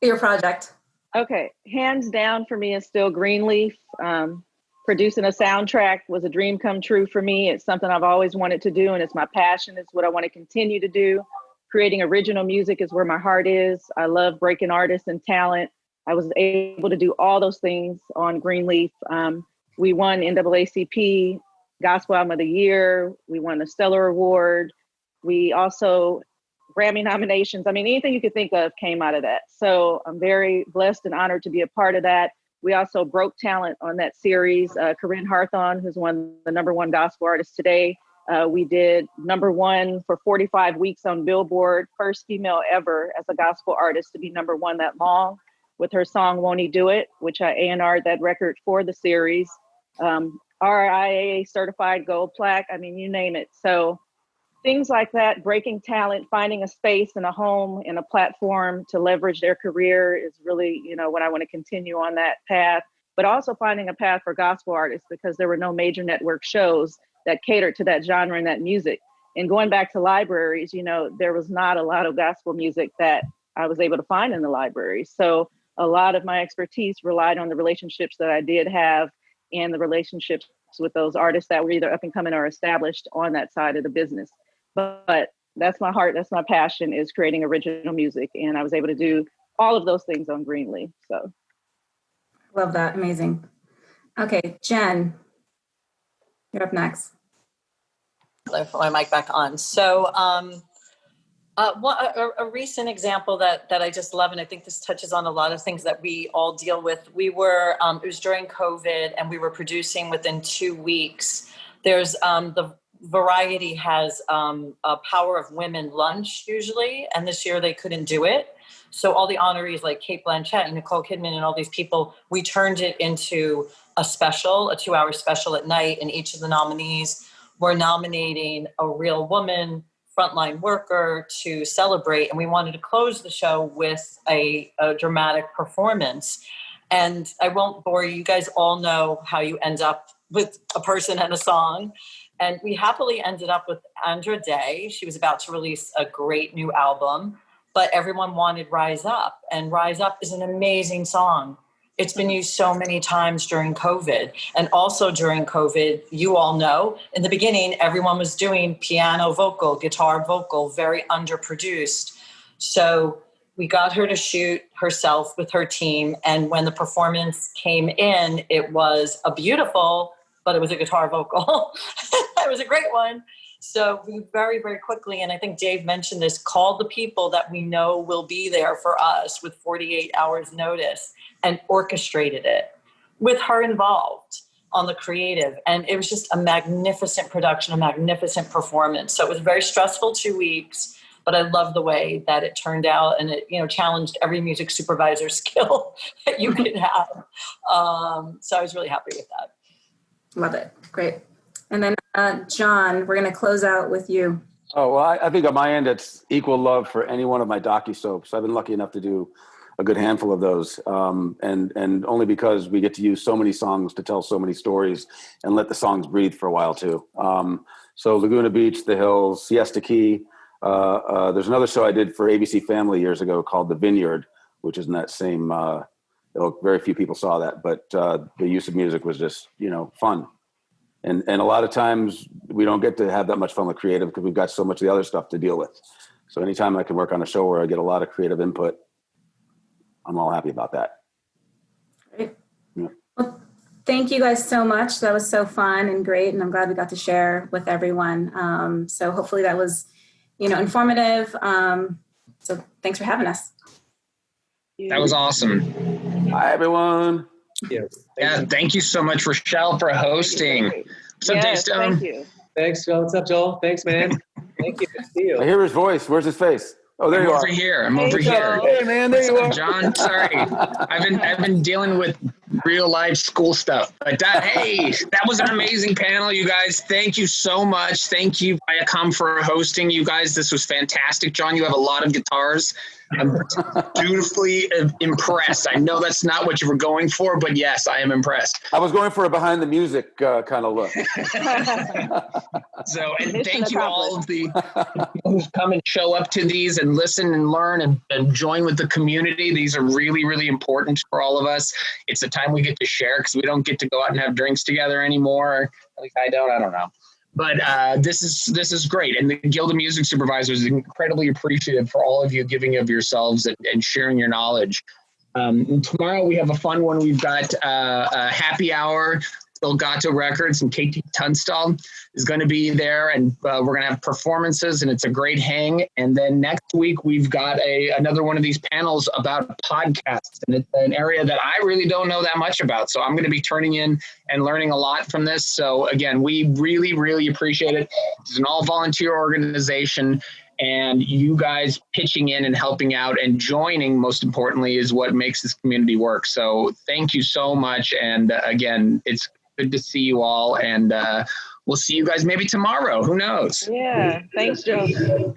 S1: Your project.
S4: Okay. Hands down for me is still Greenleaf. Producing a soundtrack was a dream come true for me. It's something I've always wanted to do, and it's my passion. It's what I want to continue to do. Creating original music is where my heart is. I love breaking artists and talent. I was able to do all those things on Greenleaf. We won NAACP Gospel Album of the Year. We won the Stellar Award. We also, Grammy nominations. I mean, anything you could think of came out of that. So I'm very blessed and honored to be a part of that. We also broke talent on that series. Corinne Harthon, who's one of the #1 gospel artists today. We did #1 for 45 weeks on Billboard, first female ever as a gospel artist to be #1 that long with her song, Won't He Do It, which I A&R'd that record for the series. RIAA certified gold plaque, I mean, you name it. So things like that, breaking talent, finding a space and a home and a platform to leverage their career is really, what I want to continue on that path, but also finding a path for gospel artists because there were no major network shows that catered to that genre and that music. And going back to libraries, there was not a lot of gospel music that I was able to find in the library. So a lot of my expertise relied on the relationships that I did have and the relationships with those artists that were either up and coming or established on that side of the business. But that's my heart, that's my passion, is creating original music. And I was able to do all of those things on Greenleaf. So.
S1: Love that, amazing. Okay, Jen, you're up next.
S7: I'll put my mic back on. So a recent example that I just love, and I think this touches on a lot of things that we all deal with. We were, it was during COVID, and we were producing within 2 weeks. There's the Variety has a Power of Women lunch usually, and this year they couldn't do it. So all the honorees like Cate Blanchett and Nicole Kidman and all these people, we turned it into a special, a 2-hour special at night, and each of the nominees were nominating a real woman, frontline worker to celebrate. And we wanted to close the show with a dramatic performance. And I won't bore you. You guys all know how you end up with a person and a song. And we happily ended up with Andra Day. She was about to release a great new album, but everyone wanted Rise Up. And Rise Up is an amazing song. It's been used so many times during COVID. And also during COVID, you all know, in the beginning, everyone was doing piano vocal, guitar vocal, very underproduced. So we got her to shoot herself with her team. And when the performance came in, it was a beautiful but it was a guitar vocal. It was a great one. So we very, very quickly, and I think Dave mentioned this, called the people that we know will be there for us with 48 hours notice and orchestrated it with her involved on the creative. And it was just a magnificent production, a magnificent performance. So it was a very stressful 2 weeks, but I love the way that it turned out, and it, challenged every music supervisor skill that you could have. So I was really happy with that.
S1: Love it. Great. And then John, we're going to close out with you.
S3: Oh, well, I think on my end, it's equal love for any one of my docu-soaps. I've been lucky enough to do a good handful of those. And only because we get to use so many songs to tell so many stories and let the songs breathe for a while too. So Laguna Beach, The Hills, Siesta Key. There's another show I did for ABC Family years ago called The Vineyard, which is in that same, very few people saw that, but the use of music was just, fun. And a lot of times we don't get to have that much fun with creative because we've got so much of the other stuff to deal with. So anytime I can work on a show where I get a lot of creative input, I'm all happy about that.
S1: Great.
S3: Yeah.
S1: Well, thank you guys so much. That was so fun and great. And I'm glad we got to share with everyone. So hopefully that was, informative. So thanks for having us.
S8: That was awesome.
S3: Hi, everyone.
S8: Yeah, thank you so much, Rochelle, for hosting. What's up, Dave Stone?
S4: Thank you.
S2: Thanks, Joel. What's up, Joel? Thanks, man. Thank you. Good to see you.
S3: I hear his voice. Where's his face? Oh, there
S8: I'm
S3: you
S8: over
S3: are.
S8: here. I'm over here.
S3: Hey, man, there you are.
S8: John, sorry. I've been dealing with real life school stuff. But hey, that was an amazing panel, you guys. Thank you so much. Thank you, Viacom, for hosting you guys. This was fantastic. John, you have a lot of guitars. I'm dutifully impressed. I know that's not what you were going for, but yes, I am impressed.
S3: I was going for a behind the music kind of look.
S8: So, and thank you all of the people who come and show up to these and listen and learn and join with the community. These are really, really important for all of us. It's a time we get to share because we don't get to go out and have drinks together anymore. At least I don't know. But this is great. And the Guild of Music Supervisors is incredibly appreciative for all of you giving of yourselves and sharing your knowledge. And tomorrow we have a fun one. We've got a happy hour. Elgato Records and KT Tunstall is going to be there, and we're going to have performances, and it's a great hang. And then next week we've got another one of these panels about podcasts, and it's an area that I really don't know that much about. So I'm going to be turning in and learning a lot from this. So again, we really, really appreciate it. It's an all-volunteer organization, and you guys pitching in and helping out and joining, most importantly, is what makes this community work. So thank you so much. And again, it's good to see you all, and we'll see you guys maybe tomorrow. Who knows?
S4: Yeah. Thanks, Joe.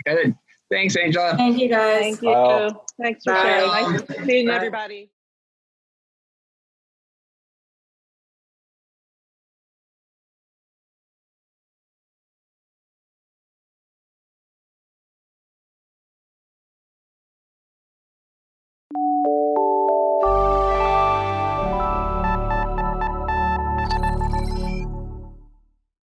S8: Good. Thanks, Angela.
S1: Thank you guys.
S4: Thank you. Thanks, Rochelle. Nice seeing everybody.